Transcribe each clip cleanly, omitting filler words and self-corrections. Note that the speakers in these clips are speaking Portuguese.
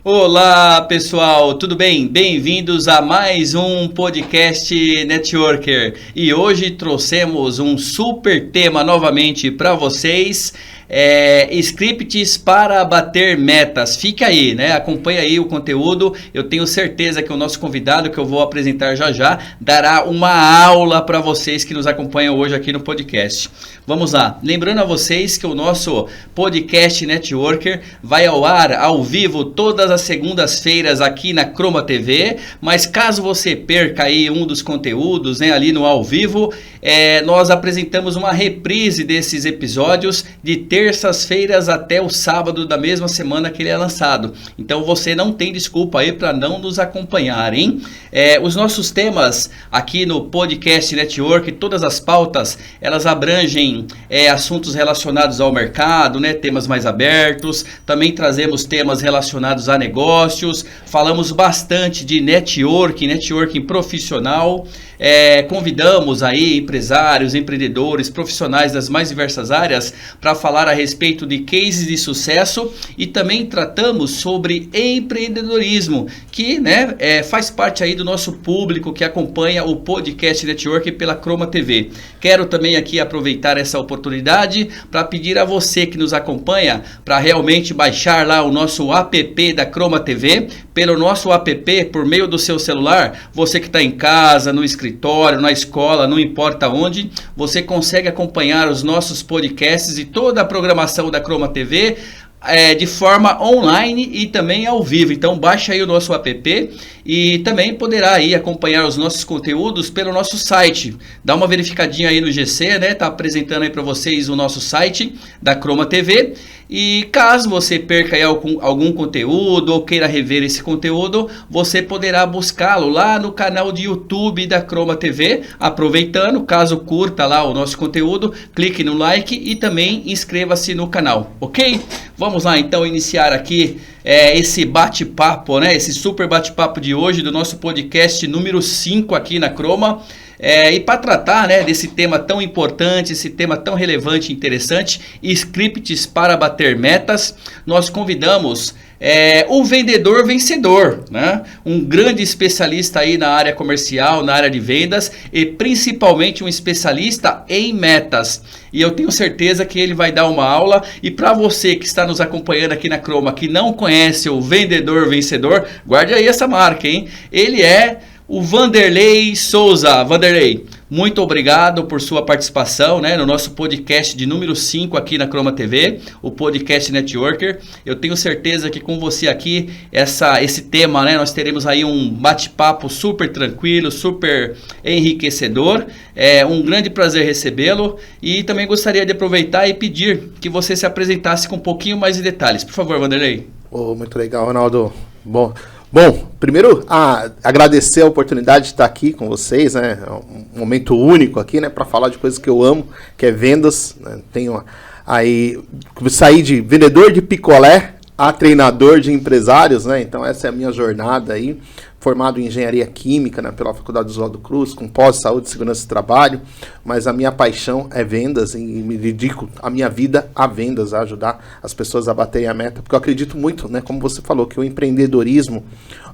Olá pessoal, tudo bem? Bem-vindos a mais um podcast Networker e hoje trouxemos um super tema novamente para vocês. Scripts para bater metas. Fica aí, né? Acompanha aí o conteúdo. Eu tenho certeza que o nosso convidado, que eu vou apresentar já, dará uma aula para vocês que nos acompanham hoje aqui no podcast. Vamos lá. Lembrando a vocês que o nosso podcast Networker vai ao ar, ao vivo, todas as segundas-feiras aqui na Croma TV. Mas caso você perca aí um dos conteúdos, né, ali no ao vivo, nós apresentamos uma reprise desses episódios de terças-feiras até o sábado da mesma semana que ele é lançado. Então você não tem desculpa aí para não nos acompanhar, hein? Os nossos temas aqui no podcast Network, todas as pautas, elas abrangem assuntos relacionados ao mercado, né? Temas mais abertos. Também trazemos temas relacionados a negócios. Falamos bastante de networking profissional. Convidamos aí empresários, empreendedores, profissionais das mais diversas áreas para falar a respeito de cases de sucesso e também tratamos sobre empreendedorismo, que faz parte aí do nosso público que acompanha o podcast Network pela Croma TV. Quero também aqui aproveitar essa oportunidade para pedir a você que nos acompanha para realmente baixar lá o nosso app da Croma TV. Pelo nosso app, por meio do seu celular, você que está em casa, no escritório, na escola, não importa onde, você consegue acompanhar os nossos podcasts e toda a programação da Croma TV de forma online e também ao vivo. Então baixa aí o nosso app e também poderá aí acompanhar os nossos conteúdos pelo nosso site. Dá uma verificadinha aí no GC, né? Tá apresentando aí para vocês o nosso site da Croma TV. E caso você perca aí algum conteúdo ou queira rever esse conteúdo, você poderá buscá-lo lá no canal de YouTube da Croma TV. Aproveitando, caso curta lá o nosso conteúdo, clique no like e também inscreva-se no canal, ok? Vamos lá então iniciar aqui esse bate-papo, né? Esse super bate-papo de hoje do nosso podcast número 5 aqui na Croma. E para tratar, né, desse tema tão importante, esse tema tão relevante e interessante, scripts para bater metas, nós convidamos o vendedor vencedor, né? Um grande especialista aí na área comercial, na área de vendas e principalmente um especialista em metas. E eu tenho certeza que ele vai dar uma aula. E para você que está nos acompanhando aqui na Croma, que não conhece o vendedor vencedor, guarde aí essa marca, hein? Ele é o Vanderlei Souza. Vanderlei, muito obrigado por sua participação, né, no nosso podcast de número 5 aqui na Croma TV, o podcast Networker. Eu tenho certeza que com você aqui, esse tema, né, nós teremos aí um bate-papo super tranquilo, super enriquecedor. É um grande prazer recebê-lo e também gostaria de aproveitar e pedir que você se apresentasse com um pouquinho mais de detalhes. Por favor, Vanderlei. Muito legal, Ronaldo. Bom, primeiro agradecer a oportunidade de estar aqui com vocês, né? É um momento único aqui, né? Para falar de coisas que eu amo, que é vendas, né? Saí de vendedor de picolé a treinador de empresários, né? Então essa é a minha jornada aí. Formado em engenharia química, né, pela Faculdade Oswaldo Cruz, com pós-saúde e segurança do trabalho, mas a minha paixão é vendas e me dedico a minha vida a vendas, a ajudar as pessoas a baterem a meta, porque eu acredito muito, né, como você falou, que o empreendedorismo,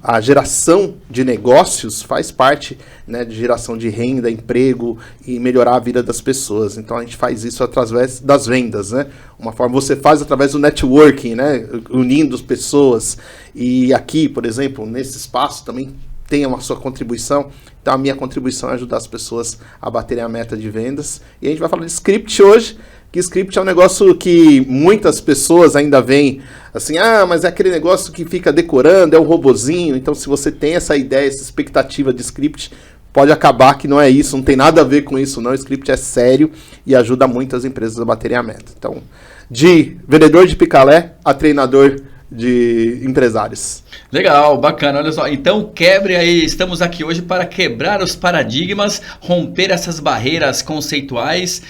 a geração de negócios faz parte, né, de geração de renda, emprego e melhorar a vida das pessoas. Então a gente faz isso através das vendas, né? Uma forma você faz através do networking, né, unindo as pessoas. E aqui, por exemplo, nesse espaço também tem a sua contribuição. Então a minha contribuição é ajudar as pessoas a baterem a meta de vendas. E a gente vai falar de script hoje, que script é um negócio que muitas pessoas ainda veem assim, mas é aquele negócio que fica decorando, é um robozinho. Então se você tem essa ideia, essa expectativa de script, pode acabar que não é isso, não tem nada a ver com isso não. O script é sério e ajuda muitas empresas a baterem a meta. Então, de vendedor de picolé a treinador de empresários. Legal, bacana, olha só. Então quebre aí, estamos aqui hoje para quebrar os paradigmas, romper essas barreiras conceituais.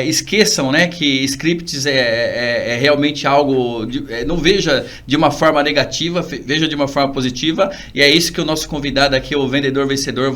Esqueçam, né, que scripts é realmente algo, não veja de uma forma negativa, veja de uma forma positiva. E é isso que o nosso convidado aqui, o vendedor vencedor,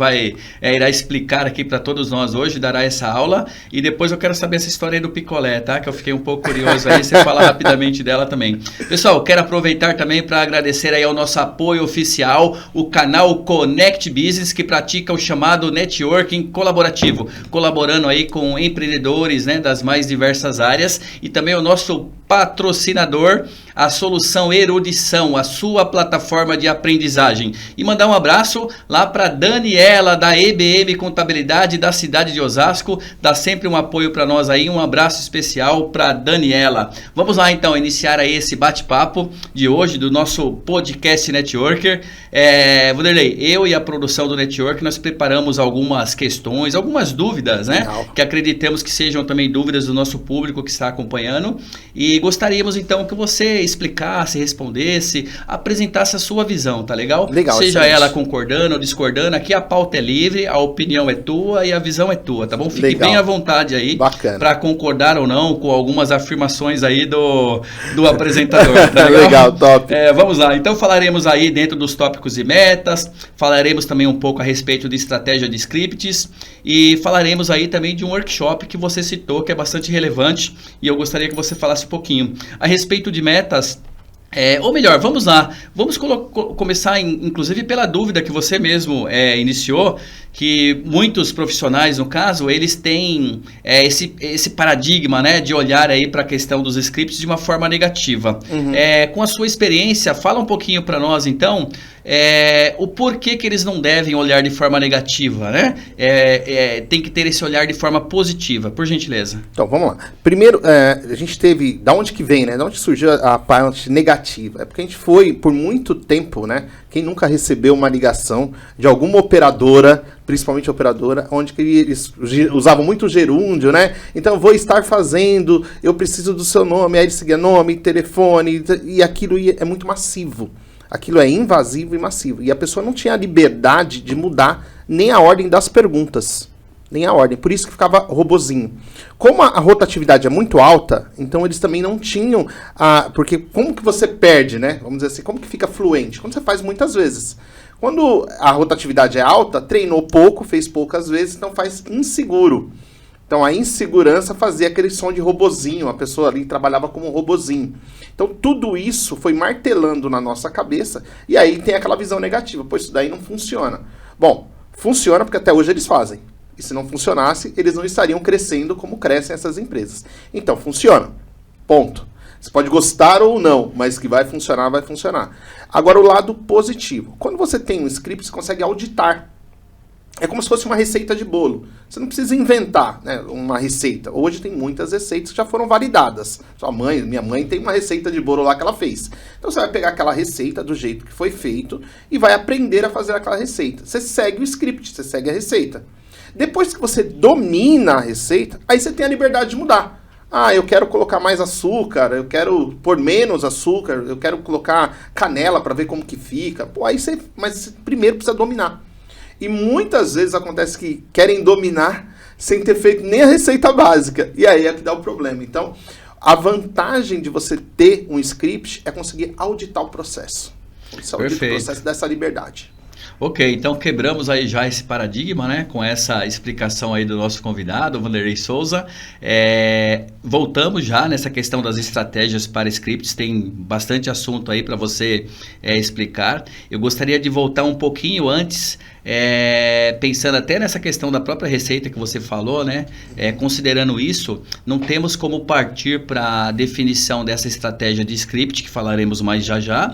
irá explicar aqui para todos nós hoje, dará essa aula. E depois eu quero saber essa história aí do picolé, tá? Que eu fiquei um pouco curioso aí, você fala rapidamente dela também. Pessoal, quero quero aproveitar também para agradecer aí ao nosso apoio oficial, o canal Connect Business, que pratica o chamado networking colaborativo, colaborando aí com empreendedores, né, das mais diversas áreas, e também o nosso patrocinador, a Solução Erudição, a sua plataforma de aprendizagem. E mandar um abraço lá para Daniela, da EBM Contabilidade, da cidade de Osasco, dá sempre um apoio para nós aí, um abraço especial para Daniela. Vamos lá então, iniciar aí esse bate-papo de hoje, do nosso podcast Networker. Vanderlei, eu e a produção do Network, nós preparamos algumas questões, algumas dúvidas, né? Legal. Que acreditamos que sejam também dúvidas do nosso público que está acompanhando, e gostaríamos então que você explicasse, respondesse, apresentasse a sua visão, tá legal? Legal. Seja ela concordando ou discordando, aqui a pauta é livre, a opinião é tua e a visão é tua, tá bom? Fique legal. Bem à vontade aí para concordar ou não com algumas afirmações aí do apresentador, tá legal? Legal, top. Vamos lá, então falaremos aí dentro dos tópicos e metas, falaremos também um pouco a respeito de estratégia de scripts e falaremos aí também de um workshop que você citou, que é bastante relevante, e eu gostaria que você falasse um pouquinho a respeito de metas. Ou melhor, vamos lá, vamos começar inclusive pela dúvida que você mesmo iniciou, que muitos profissionais, no caso, eles têm esse paradigma, né, de olhar aí para a questão dos scripts de uma forma negativa. Uhum. Com a sua experiência, fala um pouquinho para nós então, o porquê que eles não devem olhar de forma negativa, né? Tem que ter esse olhar de forma positiva, por gentileza. Então, vamos lá. Primeiro, a gente teve, da onde que vem, né? Da onde surgiu a parte negativa? É porque a gente foi, por muito tempo, né? Quem nunca recebeu uma ligação de alguma operadora, principalmente operadora, onde que eles usavam muito gerúndio, né? Então, vou estar fazendo, eu preciso do seu nome, aí ele seguia nome, telefone, e aquilo é muito massivo. Aquilo é invasivo e massivo. E a pessoa não tinha a liberdade de mudar nem a ordem das perguntas. Nem a ordem. Por isso que ficava robozinho. Como a rotatividade é muito alta, então eles também não tinham... Porque como que você perde, né? Vamos dizer assim, como que fica fluente? Quando você faz muitas vezes. Quando a rotatividade é alta, treinou pouco, fez poucas vezes, então faz inseguro. Então a insegurança fazia aquele som de robozinho, a pessoa ali trabalhava como um robozinho. Então tudo isso foi martelando na nossa cabeça, e aí tem aquela visão negativa, pois isso daí não funciona. Bom, funciona porque até hoje eles fazem. E se não funcionasse, eles não estariam crescendo como crescem essas empresas. Então funciona, ponto. Você pode gostar ou não, mas que vai funcionar, vai funcionar. Agora o lado positivo. Quando você tem um script, você consegue auditar. É como se fosse uma receita de bolo. Você não precisa inventar, né, uma receita. Hoje tem muitas receitas que já foram validadas. Minha mãe tem uma receita de bolo lá que ela fez. Então você vai pegar aquela receita do jeito que foi feito e vai aprender a fazer aquela receita. Você segue o script, você segue a receita. Depois que você domina a receita, aí você tem a liberdade de mudar. Eu quero colocar mais açúcar, eu quero pôr menos açúcar, eu quero colocar canela para ver como que fica. Mas você primeiro precisa dominar. E muitas vezes acontece que querem dominar sem ter feito nem a receita básica. E aí é que dá o problema. Então, a vantagem de você ter um script é conseguir auditar o processo. Esse audita o processo dessa liberdade. Ok, então quebramos aí já esse paradigma, né? Com essa explicação aí do nosso convidado, Vanderlei Souza. Voltamos já nessa questão das estratégias para scripts, tem bastante assunto aí para você explicar. Eu gostaria de voltar um pouquinho antes, pensando até nessa questão da própria receita que você falou, né? Considerando isso, não temos como partir para a definição dessa estratégia de script, que falaremos mais já,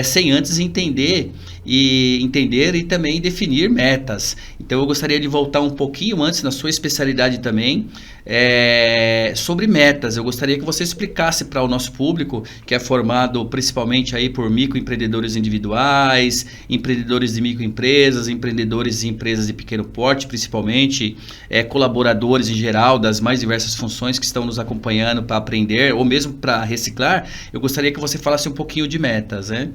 sem antes entender e também definir metas. Então eu gostaria de voltar um pouquinho antes na sua especialidade também, sobre metas. Eu gostaria que você explicasse para o nosso público, que é formado principalmente aí por microempreendedores individuais, empreendedores de microempresas, empreendedores de empresas de pequeno porte, principalmente colaboradores em geral das mais diversas funções que estão nos acompanhando para aprender ou mesmo para reciclar. Eu gostaria que você falasse um pouquinho de metas, né?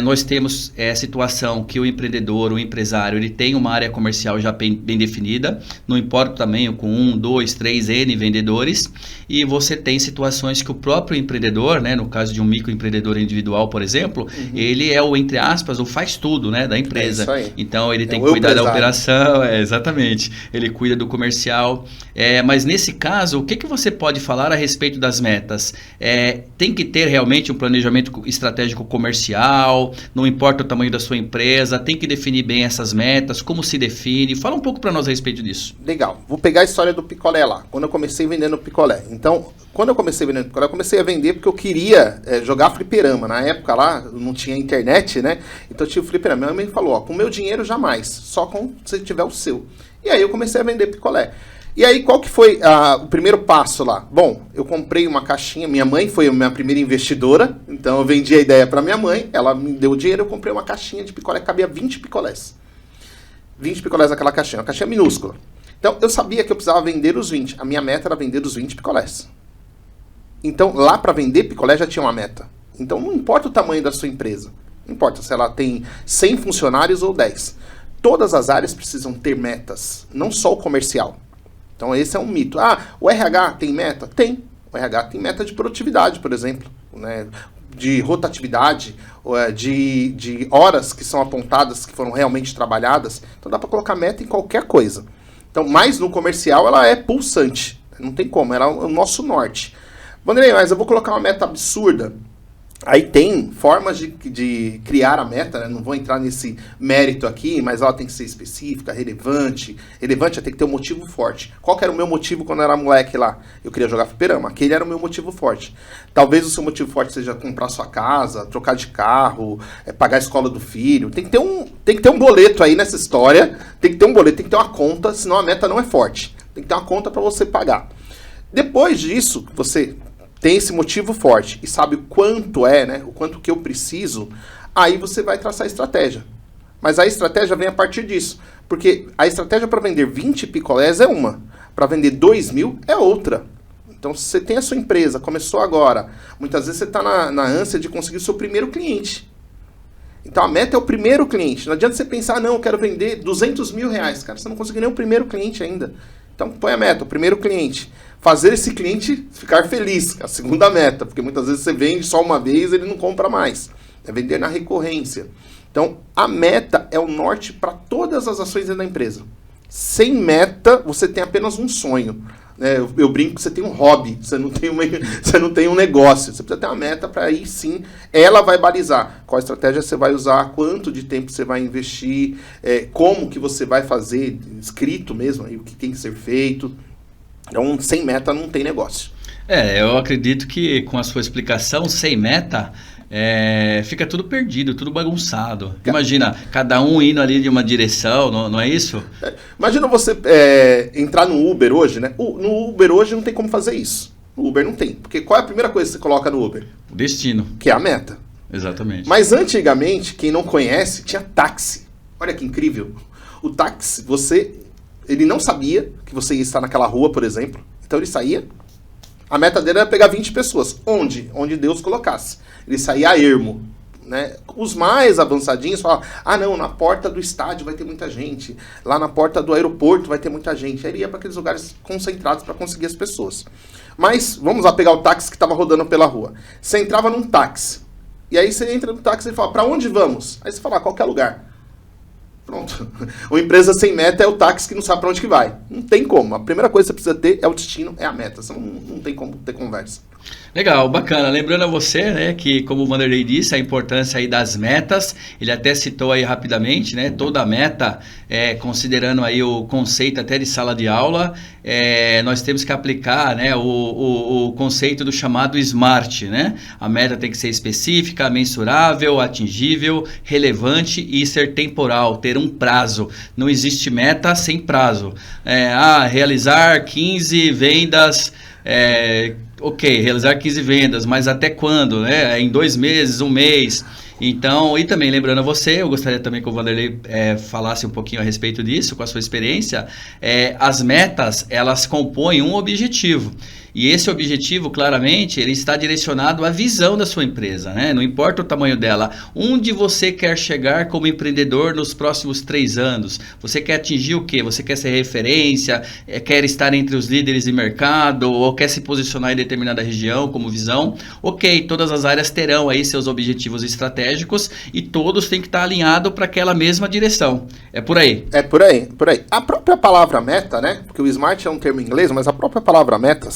Nós temos situações situação que o empreendedor, o empresário, ele tem uma área comercial já bem definida, não importa o tamanho, com 1, 2, 3, N vendedores, e você tem situações que o próprio empreendedor, né, no caso de um microempreendedor individual, por exemplo, ele é o, entre aspas, o faz tudo, né, da empresa. isso aí. Então ele tem que cuidar da operação, exatamente, ele cuida do comercial. Mas nesse caso, o que você pode falar a respeito das metas? Tem que ter realmente um planejamento estratégico comercial, não importa o tamanho da sua empresa, tem que definir bem essas metas, como se define? Fala um pouco para nós a respeito disso. Legal, vou pegar a história do picolé lá, quando eu comecei vendendo picolé. Então, quando eu comecei vendendo picolé, eu comecei a vender porque eu queria jogar fliperama. Na época lá, não tinha internet, né? Então eu tinha o fliperama. Minha mãe falou, ó, com meu dinheiro jamais, só com se tiver o seu. E aí eu comecei a vender picolé. E aí, qual que foi o primeiro passo lá? Bom, eu comprei uma caixinha, minha mãe foi a minha primeira investidora, então eu vendi a ideia para minha mãe, ela me deu o dinheiro, eu comprei uma caixinha de picolé, cabia 20 picolés. 20 picolés naquela caixinha, uma caixinha minúscula. Então, eu sabia que eu precisava vender os 20, a minha meta era vender os 20 picolés. Então, lá para vender picolé já tinha uma meta. Então, não importa o tamanho da sua empresa, não importa se ela tem 100 funcionários ou 10. Todas as áreas precisam ter metas, não só o comercial. Então esse é um mito. O RH tem meta? Tem. O RH tem meta de produtividade, por exemplo, né? De rotatividade, de horas que são apontadas, que foram realmente trabalhadas. Então dá para colocar meta em qualquer coisa. Então, mas no comercial ela é pulsante. Não tem como, ela é o nosso norte. Vanderlei, mas eu vou colocar uma meta absurda. Aí tem formas de criar a meta, né? Não vou entrar nesse mérito aqui, mas ela tem que ser específica, relevante. Relevante tem que ter um motivo forte. Qual que era o meu motivo quando eu era moleque lá? Eu queria jogar fliperama. Aquele era o meu motivo forte. Talvez o seu motivo forte seja comprar sua casa, trocar de carro, pagar a escola do filho. Tem que ter um boleto aí nessa história. Tem que ter um boleto, tem que ter uma conta, senão a meta não é forte. Tem que ter uma conta para você pagar. Depois disso, você tem esse motivo forte e sabe o quanto né? O quanto que eu preciso, aí você vai traçar a estratégia. Mas a estratégia vem a partir disso. Porque a estratégia para vender 20 picolés é uma. Para vender 2.000 é outra. Então, se você tem a sua empresa, começou agora, muitas vezes você está na ânsia de conseguir o seu primeiro cliente. Então, a meta é o primeiro cliente. Não adianta você pensar, não, eu quero vender 200 mil reais. Cara, você não conseguiu nem o primeiro cliente ainda. Então, põe a meta, o primeiro cliente. Fazer esse cliente ficar feliz, a segunda meta, porque muitas vezes você vende só uma vez e ele não compra mais. É vender na recorrência. Então, a meta é o norte para todas as ações dentro da empresa. Sem meta, você tem apenas um sonho. Eu brinco que você tem um hobby, você não tem um negócio. Você precisa ter uma meta para aí sim, ela vai balizar qual estratégia você vai usar, quanto de tempo você vai investir, como que você vai fazer, escrito mesmo, aí, o que tem que ser feito. Então, sem meta não tem negócio. Eu acredito que com a sua explicação, sem meta, fica tudo perdido, tudo bagunçado. Imagina, cada um indo ali de uma direção, não é isso? Imagina você entrar no Uber hoje, né? No Uber hoje não tem como fazer isso. No Uber não tem. Porque qual é a primeira coisa que você coloca no Uber? O destino. Que é a meta. Exatamente. Mas antigamente, quem não conhece, tinha táxi. Olha que incrível. O táxi, ele não sabia que você ia estar naquela rua, por exemplo. Então ele saía. A meta dele era pegar 20 pessoas. Onde? Onde Deus colocasse. Ele saía a ermo. Né? Os mais avançadinhos falavam, não, na porta do estádio vai ter muita gente. Lá na porta do aeroporto vai ter muita gente. Aí ele ia para aqueles lugares concentrados para conseguir as pessoas. Mas, vamos lá pegar o táxi que estava rodando pela rua. Você entrava num táxi. E aí você entra no táxi e fala, para onde vamos? Aí você fala, qualquer lugar. Pronto. Uma empresa sem meta é o táxi que não sabe para onde que vai. Não tem como. A primeira coisa que você precisa ter é o destino, é a meta. Você não tem como ter conversa. Legal, bacana. Lembrando a você, né, que como o Vanderlei disse, a importância aí das metas, ele até citou aí rapidamente, né, toda meta, considerando aí o conceito até de sala de aula, nós temos que aplicar, né, o conceito do chamado SMART, né? A meta tem que ser específica, mensurável, atingível, relevante e ser temporal, ter um prazo. Não existe meta sem prazo. Realizar 15 vendas... Ok, realizar 15 vendas, mas até quando, né? Em 2 meses, 1 mês. Então, e também lembrando a você, eu gostaria também que o Vanderlei falasse um pouquinho a respeito disso, com a sua experiência. As metas, elas compõem um objetivo. E esse objetivo, claramente, ele está direcionado à visão da sua empresa, né? Não importa o tamanho dela. Onde você quer chegar como empreendedor nos próximos 3 anos? Você quer atingir o quê? Você quer ser referência? Quer estar entre os líderes de mercado? Ou quer se posicionar em determinada região como visão? Ok, todas as áreas terão aí seus objetivos estratégicos e todos têm que estar alinhados para aquela mesma direção. É por aí. É por aí, por aí. A própria palavra meta, né? Porque o SMART é um termo em inglês, mas a própria palavra meta,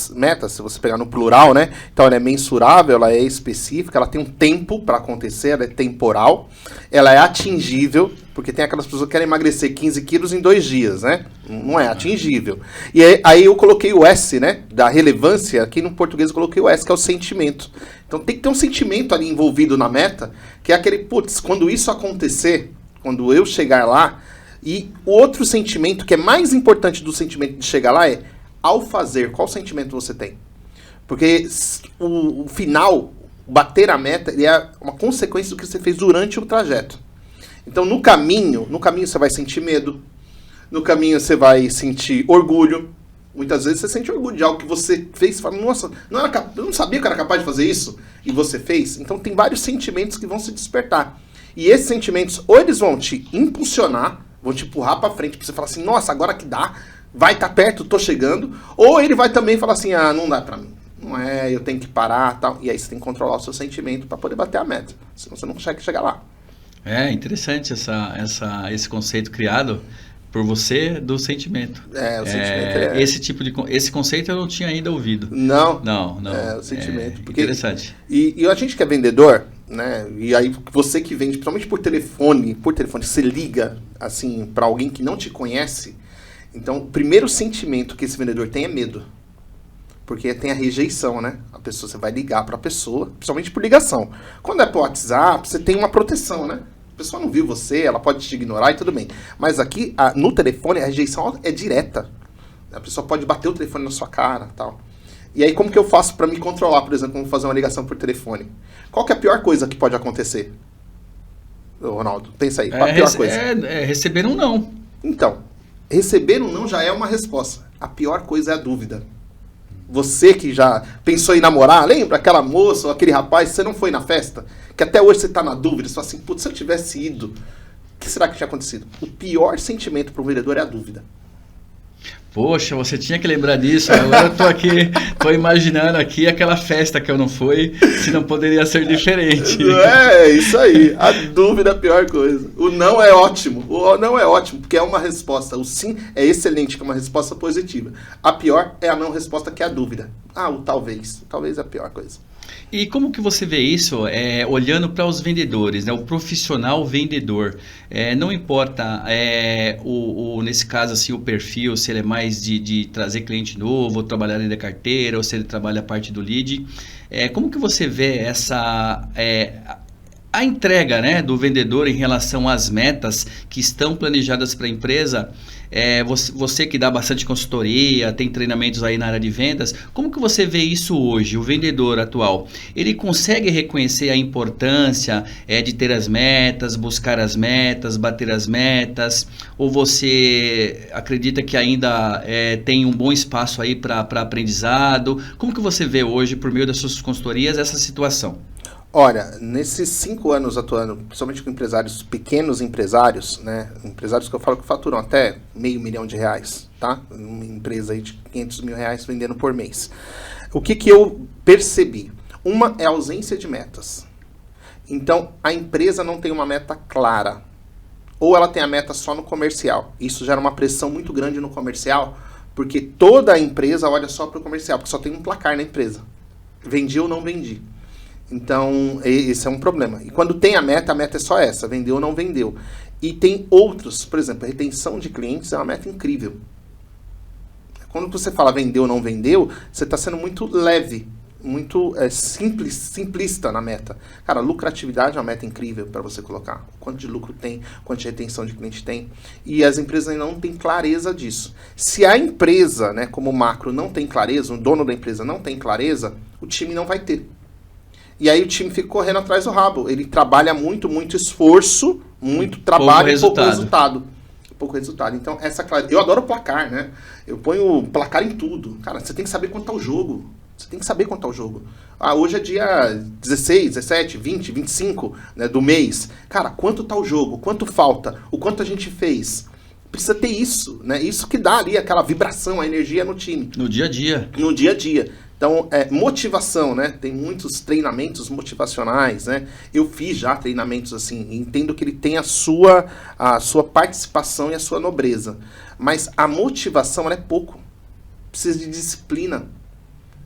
se você pegar no plural, né? Então ela é mensurável, ela é específica, ela tem um tempo para acontecer, ela é temporal, ela é atingível, porque tem aquelas pessoas que querem emagrecer 15 quilos em 2 dias, né? Não é atingível. E aí eu coloquei o S, né? Da relevância, aqui no português eu coloquei o S, que é o sentimento. Então tem que ter um sentimento ali envolvido na meta, que é aquele, putz, quando isso acontecer, quando eu chegar lá, e o outro sentimento, que é mais importante do sentimento de chegar lá, é ao fazer, qual sentimento você tem? Porque o final, bater a meta, ele é uma consequência do que você fez durante o trajeto. Então no caminho você vai sentir medo, no caminho você vai sentir orgulho. Muitas vezes você sente orgulho de algo que você fez e fala, nossa, eu não sabia que eu era capaz de fazer isso, e você fez. Então tem vários sentimentos que vão se despertar. E esses sentimentos, ou eles vão te impulsionar, vão te empurrar pra frente, pra você falar assim, nossa, agora que dá, vai estar perto, tô chegando. Ou ele vai também falar assim, não dá pra mim. Não é, eu tenho que parar, tal. E aí você tem que controlar o seu sentimento pra poder bater a meta. Senão você não consegue chegar lá. É interessante esse conceito criado por você do sentimento. O sentimento esse conceito eu não tinha ainda ouvido. Não. É o sentimento. Porque, interessante. E a gente que é vendedor, né? E aí você que vende, principalmente por telefone, você liga assim para alguém que não te conhece. Então, o primeiro sentimento que esse vendedor tem é medo. Porque tem a rejeição, né? Você vai ligar para a pessoa, principalmente por ligação. Quando é por WhatsApp, você tem uma proteção, né? A pessoa não viu você, ela pode te ignorar e tudo bem. Mas aqui, no telefone, a rejeição é direta. A pessoa pode bater o telefone na sua cara e tal. E aí, como que eu faço para me controlar, por exemplo, como fazer uma ligação por telefone? Qual que é a pior coisa que pode acontecer? Ronaldo, pensa aí. Qual a pior coisa? Receber um não. Então, receber um não já é uma resposta. A pior coisa é a dúvida. Você que já pensou em namorar, lembra aquela moça ou aquele rapaz, você não foi na festa? Que até hoje você está na dúvida, você fala assim, putz, se eu tivesse ido, o que será que tinha acontecido? O pior sentimento para um vendedor é a dúvida. Poxa, você tinha que lembrar disso. Agora eu tô imaginando aqui aquela festa que eu não fui, se não poderia ser diferente. É, isso aí. A dúvida é a pior coisa. O não é ótimo. O não é ótimo, porque é uma resposta. O sim é excelente, que é uma resposta positiva. A pior é a não resposta, que é a dúvida. O talvez. Talvez é a pior coisa. E como que você vê isso olhando para os vendedores, né? O profissional vendedor? Não importa, nesse caso, assim, o perfil, se ele é mais de trazer cliente novo, ou trabalhar dentro da carteira, ou se ele trabalha a parte do lead. Como que você vê a entrega, né, do vendedor em relação às metas que estão planejadas para a empresa? Você que dá bastante consultoria, tem treinamentos aí na área de vendas, como que você vê isso hoje, o vendedor atual? Ele consegue reconhecer a importância de ter as metas, buscar as metas, bater as metas? Ou você acredita que ainda tem um bom espaço aí para aprendizado? Como que você vê hoje, por meio das suas consultorias, essa situação? Olha, nesses 5 anos atuando, principalmente com empresários, pequenos empresários, né? Empresários que eu falo que faturam até R$500 mil, tá? Uma empresa aí de R$500 mil vendendo por mês. O que eu percebi? Uma é a ausência de metas. Então, a empresa não tem uma meta clara. Ou ela tem a meta só no comercial. Isso gera uma pressão muito grande no comercial, porque toda a empresa olha só para o comercial, porque só tem um placar na empresa. Vendi ou não vendi. Então, esse é um problema. E quando tem a meta é só essa, vendeu ou não vendeu. E tem outros, por exemplo, a retenção de clientes é uma meta incrível. Quando você fala vendeu ou não vendeu, você está sendo muito leve, muito simplista na meta. Cara, lucratividade é uma meta incrível para você colocar. Quanto de lucro tem, quanto de retenção de cliente tem. E as empresas ainda não têm clareza disso. Se a empresa, né, como macro, não tem clareza, o dono da empresa não tem clareza, o time não vai ter. E aí o time fica correndo atrás do rabo. Ele trabalha muito esforço, muito trabalho e pouco resultado. pouco resultado. Então, eu adoro placar, né? Eu ponho placar em tudo. Cara, você tem que saber quanto tá o jogo. Você tem que saber quanto tá o jogo. Hoje é dia 16, 17, 20, 25, né, do mês. Cara, quanto tá o jogo? Quanto falta? O quanto a gente fez? Precisa ter isso, né? Isso que dá ali aquela vibração, a energia no time. No dia a dia. No dia a dia. Então, motivação, né? Tem muitos treinamentos motivacionais, né? Eu fiz já treinamentos assim, entendo que ele tem a sua participação e a sua nobreza. Mas a motivação, ela é pouco. Precisa de disciplina.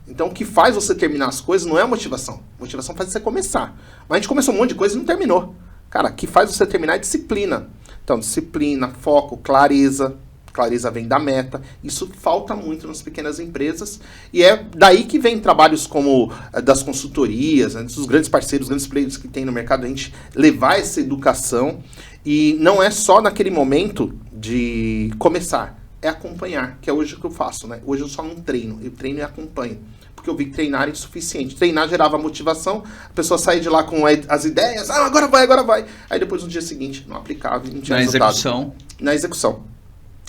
Então, o que faz você terminar as coisas não é a motivação. A motivação faz você começar. Mas a gente começou um monte de coisa e não terminou. Cara, o que faz você terminar é disciplina. Então, disciplina, foco, clareza. Clareza vem da meta. Isso falta muito nas pequenas empresas. E é daí que vem trabalhos como das consultorias, né, dos grandes parceiros, os grandes players que tem no mercado, a gente levar essa educação. E não é só naquele momento de começar, é acompanhar, que é hoje o que eu faço, né? Hoje eu só não treino, eu treino e acompanho. Porque eu vi que treinar é insuficiente. Treinar gerava motivação, a pessoa saía de lá com as ideias, agora vai. Aí depois no dia seguinte não aplicava e não tinha resultado. Na execução.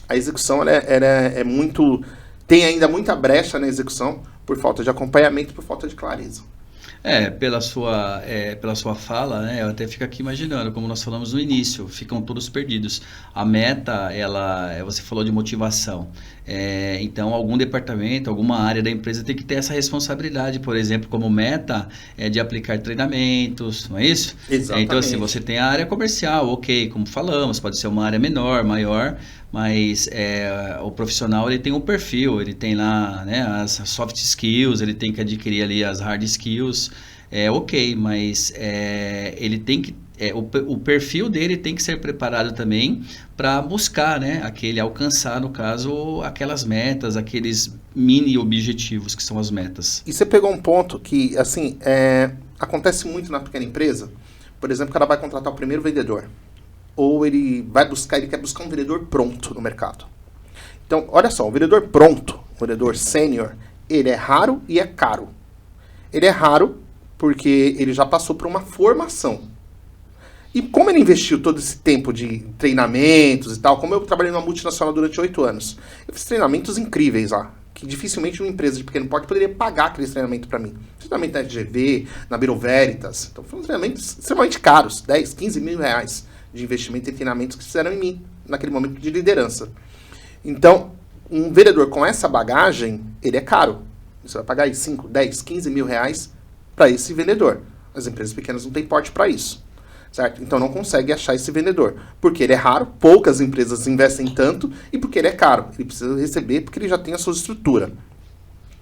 A execução ela é muito... Tem ainda muita brecha na execução por falta de acompanhamento, por falta de clareza. Pela sua fala, né, eu até fico aqui imaginando, como nós falamos no início, ficam todos perdidos. A meta, você falou de motivação. Então, algum departamento, alguma área da empresa tem que ter essa responsabilidade, por exemplo, como meta de aplicar treinamentos, não é isso? Exatamente. Então, assim, você tem a área comercial, ok, como falamos, pode ser uma área menor, maior, mas o profissional ele tem um perfil, ele tem lá, né, as soft skills, ele tem que adquirir ali as hard skills, ok, mas ele tem que o perfil dele tem que ser preparado também para buscar, né, alcançar, no caso, aquelas metas, aqueles mini objetivos que são as metas. E você pegou um ponto que, assim, acontece muito na pequena empresa. Por exemplo, o cara vai contratar o primeiro vendedor. Ou ele quer buscar um vendedor pronto no mercado. Então, olha só, um vendedor pronto, um vendedor sênior, ele é raro e é caro. Ele é raro porque ele já passou por uma formação. E como ele investiu todo esse tempo de treinamentos e tal, como eu trabalhei numa multinacional durante 8 anos, eu fiz treinamentos incríveis lá, que dificilmente uma empresa de pequeno porte poderia pagar aquele treinamento para mim. Treinamento na FGV, na Bureau Veritas. Então foram treinamentos extremamente caros, 10, 15 mil reais de investimento em treinamentos que fizeram em mim, naquele momento de liderança. Então, um vendedor com essa bagagem, ele é caro. Você vai pagar aí 5, 10, 15 mil reais para esse vendedor. As empresas pequenas não têm porte para isso. Certo? Então não consegue achar esse vendedor. Porque ele é raro, poucas empresas investem tanto, e porque ele é caro. Ele precisa receber porque ele já tem a sua estrutura.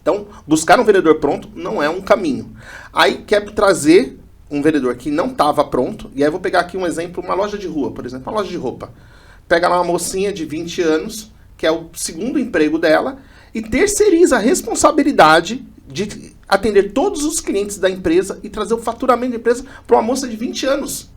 Então, buscar um vendedor pronto não é um caminho. Aí quer trazer um vendedor que não estava pronto, e aí eu vou pegar aqui um exemplo, uma loja de rua, por exemplo, uma loja de roupa. Pega lá uma mocinha de 20 anos, que é o segundo emprego dela, e terceiriza a responsabilidade de atender todos os clientes da empresa e trazer o faturamento da empresa para uma moça de 20 anos.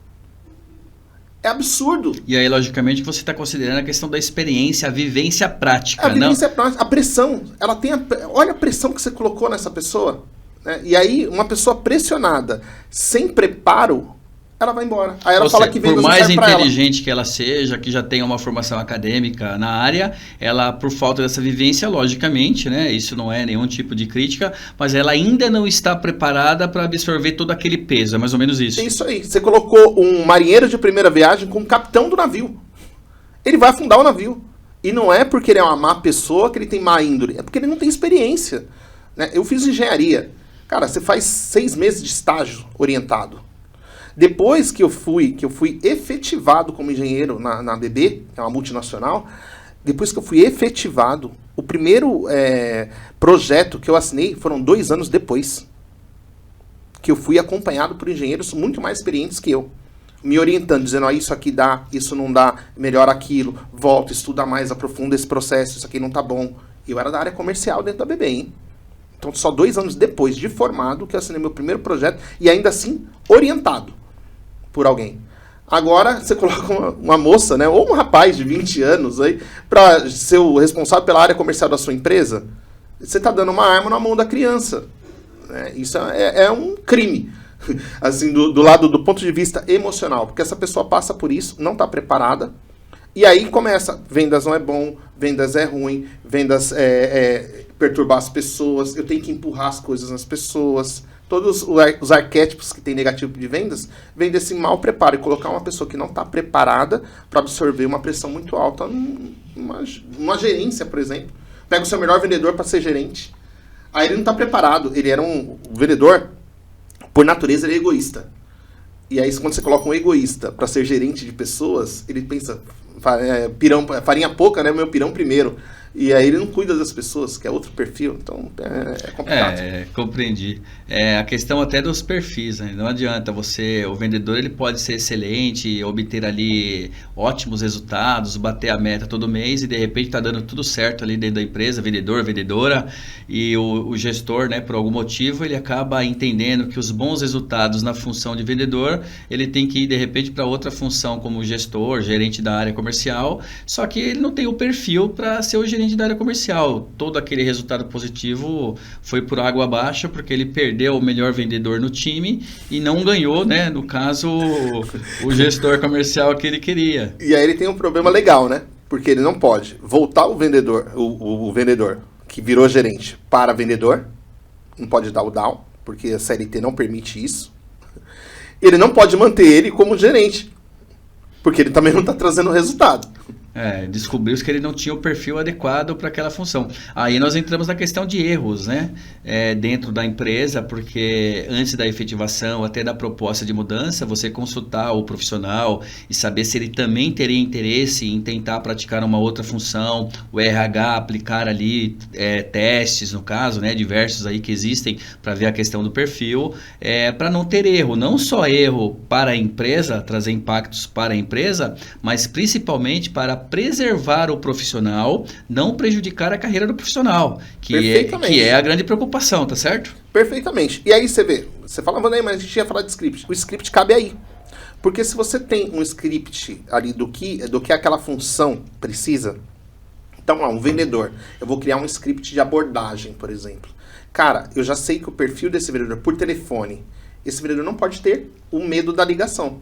É absurdo. E aí, logicamente, você está considerando a questão da experiência, a vivência prática. A vivência prática, a pressão. Ela tem olha a pressão que você colocou nessa pessoa. Né? E aí, uma pessoa pressionada, sem preparo, ela vai embora. Aí ela fala que vem por mais inteligente que ela seja, que já tenha uma formação acadêmica na área, ela, por falta dessa vivência, logicamente, né, isso não é nenhum tipo de crítica, mas ela ainda não está preparada para absorver todo aquele peso, é mais ou menos isso. É isso aí. Você colocou um marinheiro de primeira viagem com o capitão do navio. Ele vai afundar o navio. E não é porque ele é uma má pessoa que ele tem má índole, é porque ele não tem experiência. Né? Eu fiz engenharia. Cara, você faz 6 meses de estágio orientado. Depois que eu fui efetivado como engenheiro na BB, que é uma multinacional, depois que eu fui efetivado, o primeiro projeto que eu assinei foram 2 anos depois. Que eu fui acompanhado por engenheiros muito mais experientes que eu. Me orientando, dizendo, isso aqui dá, isso não dá, melhora aquilo, volta, estuda mais, aprofunda esse processo, isso aqui não tá bom. Eu era da área comercial dentro da BB, hein? Então, só 2 anos depois de formado que eu assinei meu primeiro projeto e ainda assim orientado por alguém. Agora, você coloca uma moça, né, ou um rapaz de 20 anos aí para ser o responsável pela área comercial da sua empresa, você está dando uma arma na mão da criança. Né? Isso é um crime, assim, do ponto de vista emocional, porque essa pessoa passa por isso, não está preparada, E aí começa, vendas não é bom, vendas é ruim, vendas perturbar as pessoas, eu tenho que empurrar as coisas nas pessoas. Todos os arquétipos que tem negativo de vendas, vem desse mau preparo. E colocar uma pessoa que não está preparada para absorver uma pressão muito alta numa gerência, por exemplo. Pega o seu melhor vendedor para ser gerente. Aí ele não está preparado. Ele era um vendedor, por natureza, ele é egoísta. E aí quando você coloca um egoísta para ser gerente de pessoas, ele pensa, farinha pouca, né? Meu pirão primeiro. E aí ele não cuida das pessoas, que é outro perfil, então é complicado. Compreendi. A questão até dos perfis, né? Não adianta o vendedor ele pode ser excelente, obter ali ótimos resultados, bater a meta todo mês e de repente está dando tudo certo ali dentro da empresa, vendedor, vendedora, e o gestor, né, por algum motivo, ele acaba entendendo que os bons resultados na função de vendedor, ele tem que ir de repente para outra função como gestor, gerente da área comercial, só que ele não tem o perfil para ser o gerente da área comercial. Todo aquele resultado positivo foi por água abaixo porque ele perdeu o melhor vendedor no time e não ganhou, né, no caso, o gestor comercial que ele queria. E aí ele tem um problema legal, né? Porque ele não pode voltar o vendedor, o vendedor que virou gerente para vendedor, não pode dar o down, porque a CLT não permite isso. Ele não pode manter ele como gerente, porque ele também não está trazendo resultado. Descobriu-se que ele não tinha o perfil adequado para aquela função. Aí nós entramos na questão de erros, né? Dentro da empresa, porque antes da efetivação, até da proposta de mudança, você consultar o profissional e saber se ele também teria interesse em tentar praticar uma outra função, o RH aplicar ali testes, no caso, né? Diversos aí que existem para ver a questão do perfil, para não ter erro, não só erro para a empresa, trazer impactos para a empresa, mas principalmente para preservar o profissional, não prejudicar a carreira do profissional, que é a grande preocupação, tá certo? Perfeitamente. E aí você vê, você falava, né, mas a gente ia falar de script. O script cabe aí. Porque se você tem um script ali do que aquela função precisa, então, um vendedor, eu vou criar um script de abordagem, por exemplo. Cara, eu já sei que o perfil desse vendedor por telefone, esse vendedor não pode ter o medo da ligação.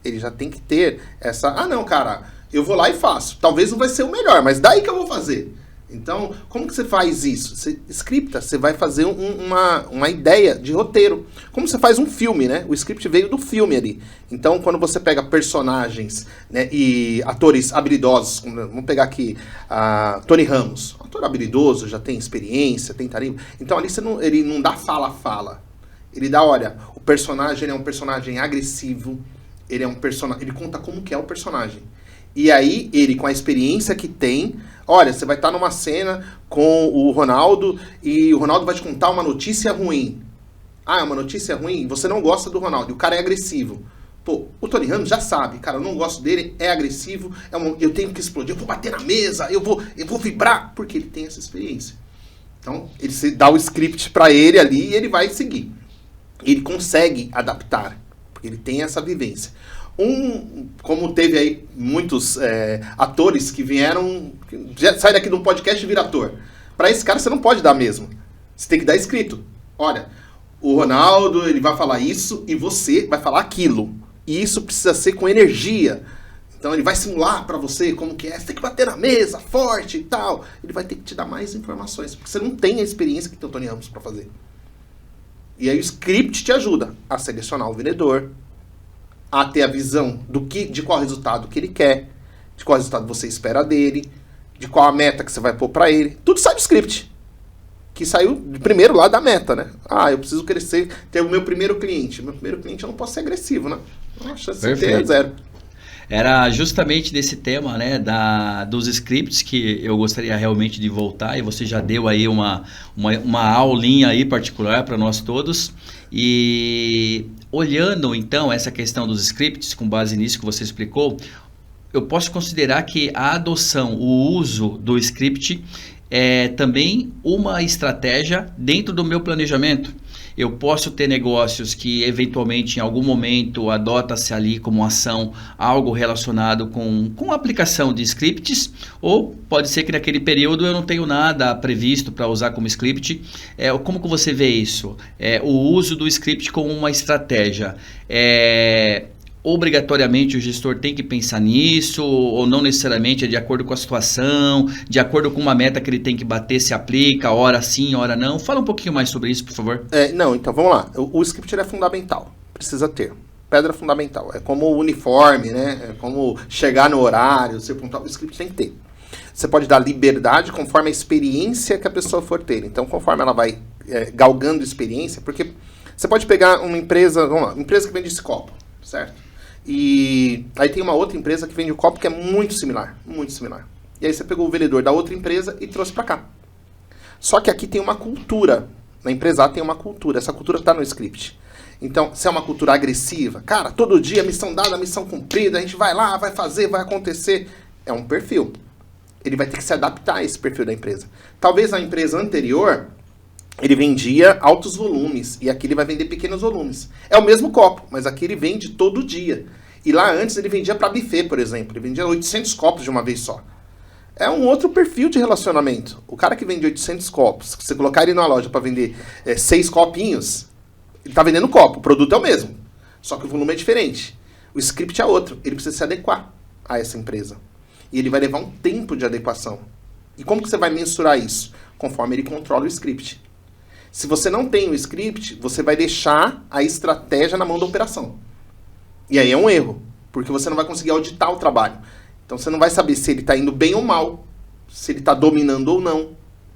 Ele já tem que ter essa, não, cara, eu vou lá e faço. Talvez não vai ser o melhor, mas daí que eu vou fazer. Então, como que você faz isso? Você scripta, você vai fazer uma ideia de roteiro. Como você faz um filme, né? O script veio do filme ali. Então, quando você pega personagens, né, e atores habilidosos, vamos pegar aqui Tony Ramos. Um ator habilidoso, já tem experiência, tem tarimba. Então, ali ele não dá fala. Ele dá, olha, o personagem ele é um personagem agressivo, ele conta como que é o personagem. E aí, ele, com a experiência que tem, olha, você vai estar numa cena com o Ronaldo e o Ronaldo vai te contar uma notícia ruim. É uma notícia ruim? Você não gosta do Ronaldo e o cara é agressivo. Pô, o Tony Ramos já sabe, cara, eu não gosto dele, é agressivo, eu tenho que explodir, eu vou bater na mesa, eu vou vibrar, porque ele tem essa experiência. Então, ele dá o script pra ele ali e ele vai seguir. Ele consegue adaptar, porque ele tem essa vivência. Como teve aí muitos atores que vieram, sai daqui de um podcast e vira ator. Para esse cara você não pode dar mesmo. Você tem que dar escrito. Olha, o Ronaldo ele vai falar isso e você vai falar aquilo. E isso precisa ser com energia. Então ele vai simular para você como que é. Você tem que bater na mesa, forte e tal. Ele vai ter que te dar mais informações, porque você não tem a experiência que tem o Tony Ramos para fazer. E aí o script te ajuda a selecionar o vendedor, a ter a visão de qual resultado que ele quer, de qual resultado você espera dele, de qual a meta que você vai pôr para ele. Tudo sai do script. Que saiu primeiro lá da meta, né? Eu preciso crescer, ter o meu primeiro cliente. Meu primeiro cliente eu não posso ser agressivo, né? A chance de ter é zero. Era justamente desse tema, né, dos scripts que eu gostaria realmente de voltar, e você já deu aí uma aulinha aí particular para nós todos. E olhando então essa questão dos scripts, com base nisso que você explicou, eu posso considerar que a adoção, o uso do script é também uma estratégia dentro do meu planejamento. Eu posso ter negócios que eventualmente em algum momento adota-se ali como ação algo relacionado com a aplicação de scripts, ou pode ser que naquele período eu não tenho nada previsto para usar como script. Como que você vê isso? O uso do script como uma estratégia. obrigatoriamente o gestor tem que pensar nisso, ou não necessariamente, é de acordo com a situação, de acordo com uma meta que ele tem que bater, se aplica, hora sim, hora não? Fala um pouquinho mais sobre isso, por favor. Não, então vamos lá. O script é fundamental, precisa ter. Pedra fundamental. É como o uniforme, né? É como chegar no horário, ser pontual. O script tem que ter. Você pode dar liberdade conforme a experiência que a pessoa for ter. Então, conforme ela vai galgando experiência, porque você pode pegar uma empresa, vamos lá, uma empresa que vende esse copo, certo? E aí tem uma outra empresa que vende um copo que é muito similar, muito similar. E aí você pegou o vendedor da outra empresa e trouxe para cá. Só que aqui tem uma cultura, na empresa A tem uma cultura, essa cultura está no script. Então, se é uma cultura agressiva, cara, todo dia, missão dada, missão cumprida, a gente vai lá, vai fazer, vai acontecer, é um perfil. Ele vai ter que se adaptar a esse perfil da empresa. Talvez na empresa anterior, ele vendia altos volumes, e aqui ele vai vender pequenos volumes. É o mesmo copo, mas aqui ele vende todo dia. E lá antes ele vendia para buffet, por exemplo. Ele vendia 800 copos de uma vez só. É um outro perfil de relacionamento. O cara que vende 800 copos, se você colocar ele numa loja para vender 6 copinhos, ele está vendendo copo, o produto é o mesmo. Só que o volume é diferente. O script é outro, ele precisa se adequar a essa empresa. E ele vai levar um tempo de adequação. E como que você vai mensurar isso? Conforme ele controla o script. Se você não tem o script, você vai deixar a estratégia na mão da operação. E aí é um erro, porque você não vai conseguir auditar o trabalho. Então você não vai saber se ele está indo bem ou mal, se ele está dominando ou não.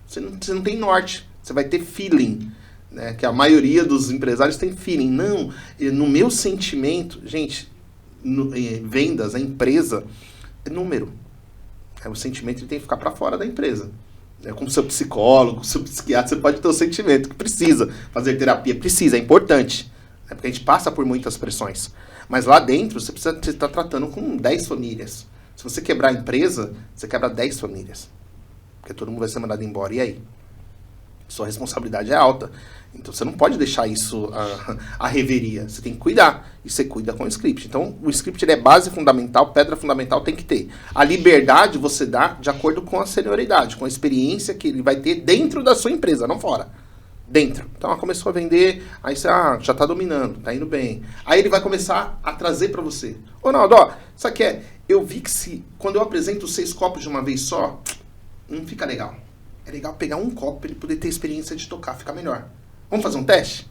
Você não tem norte, você vai ter feeling, né? Que a maioria dos empresários tem feeling. Não, no meu sentimento, gente, vendas, a empresa, é número. O sentimento ele tem que ficar para fora da empresa. Como seu psicólogo, seu psiquiatra, você pode ter o sentimento que precisa fazer terapia. Precisa, é importante. Porque a gente passa por muitas pressões. Mas lá dentro, você precisa estar tratando com 10 famílias. Se você quebrar a empresa, você quebra 10 famílias. Porque todo mundo vai ser mandado embora. E aí? Sua responsabilidade é alta. Então você não pode deixar isso à reveria. Você tem que cuidar. E você cuida com o script. Então o script ele é base fundamental, pedra fundamental, tem que ter. A liberdade você dá de acordo com a senioridade, com a experiência que ele vai ter dentro da sua empresa, não fora. Dentro. Então começou a vender, aí você já está dominando, está indo bem. Aí ele vai começar a trazer para você. Ô Naldo, isso aqui eu vi que quando eu apresento 6 copos de uma vez só, não fica legal. É legal pegar um copo para ele poder ter experiência de tocar, fica melhor. Vamos fazer um teste?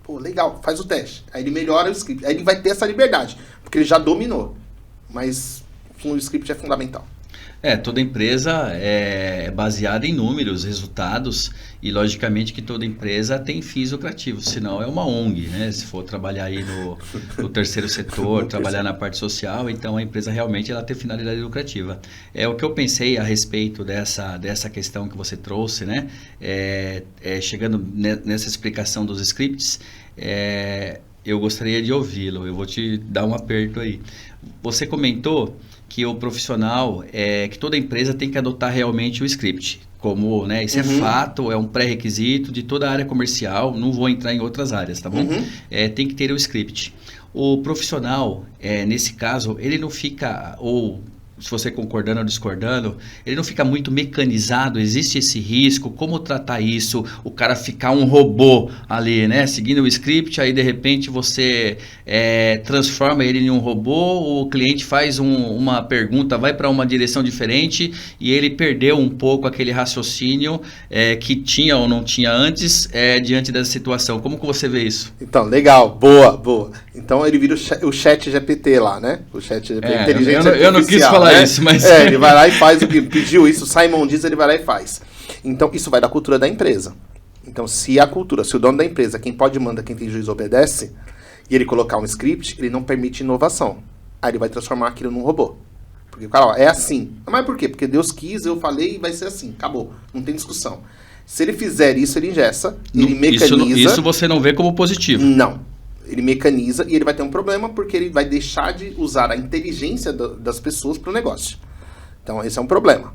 Pô, legal, faz o teste. Aí ele melhora o script. Aí ele vai ter essa liberdade, porque ele já dominou. Mas o script é fundamental. Toda empresa é baseada em números, resultados, e logicamente que toda empresa tem fins lucrativos, senão é uma ONG, né? Se for trabalhar aí no terceiro setor, trabalhar na parte social, então a empresa realmente ela tem finalidade lucrativa. O que eu pensei a respeito dessa questão que você trouxe, né? Chegando nessa explicação dos scripts, eu gostaria de ouvi-lo, eu vou te dar um aperto aí. Você comentou que o profissional, que toda empresa tem que adotar realmente o script. Como, né, isso é fato, é um pré-requisito de toda a área comercial, não vou entrar em outras áreas, tá bom? Tem que ter o script. O profissional, nesse caso, ele não fica, ou se você concordando ou discordando, ele não fica muito mecanizado, existe esse risco, como tratar isso, o cara ficar um robô ali, né, seguindo o script, aí de repente você transforma ele em um robô, o cliente faz uma pergunta, vai para uma direção diferente e ele perdeu um pouco aquele raciocínio que tinha ou não tinha antes diante dessa situação. Como que você vê isso? Então, legal, boa. Então ele vira o chat GPT lá, né? O chat GPT inteligente artificial. Eu não quis falar isso, mas... ele vai lá e faz o que pediu isso, o Simon diz, ele vai lá e faz. Então, isso vai da cultura da empresa. Então, se o dono da empresa, quem pode manda, quem tem juízo obedece, e ele colocar um script, ele não permite inovação. Aí ele vai transformar aquilo num robô. Porque o cara, é assim. Mas por quê? Porque Deus quis, eu falei e vai ser assim. Acabou. Não tem discussão. Se ele fizer isso, ele engessa, ele mecaniza... Isso você não vê como positivo. Não. Ele mecaniza e ele vai ter um problema porque ele vai deixar de usar a inteligência das pessoas para o negócio. Então, esse é um problema.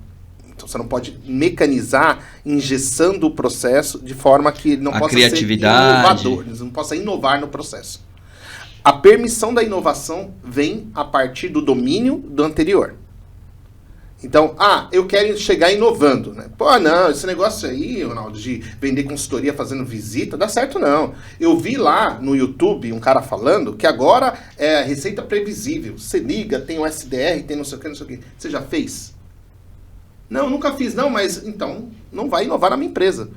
Então, você não pode mecanizar engessando o processo de forma que ele não possa ser inovador, não possa inovar no processo. A permissão da inovação vem a partir do domínio do anterior. Então, eu quero chegar inovando, né? Pô, não, esse negócio aí, Ronaldo, de vender consultoria fazendo visita, dá certo não. Eu vi lá no YouTube um cara falando que agora é receita previsível. Você liga, tem o SDR, tem não sei o que, não sei o que. Você já fez? Não, nunca fiz, não, mas então não vai inovar na minha empresa.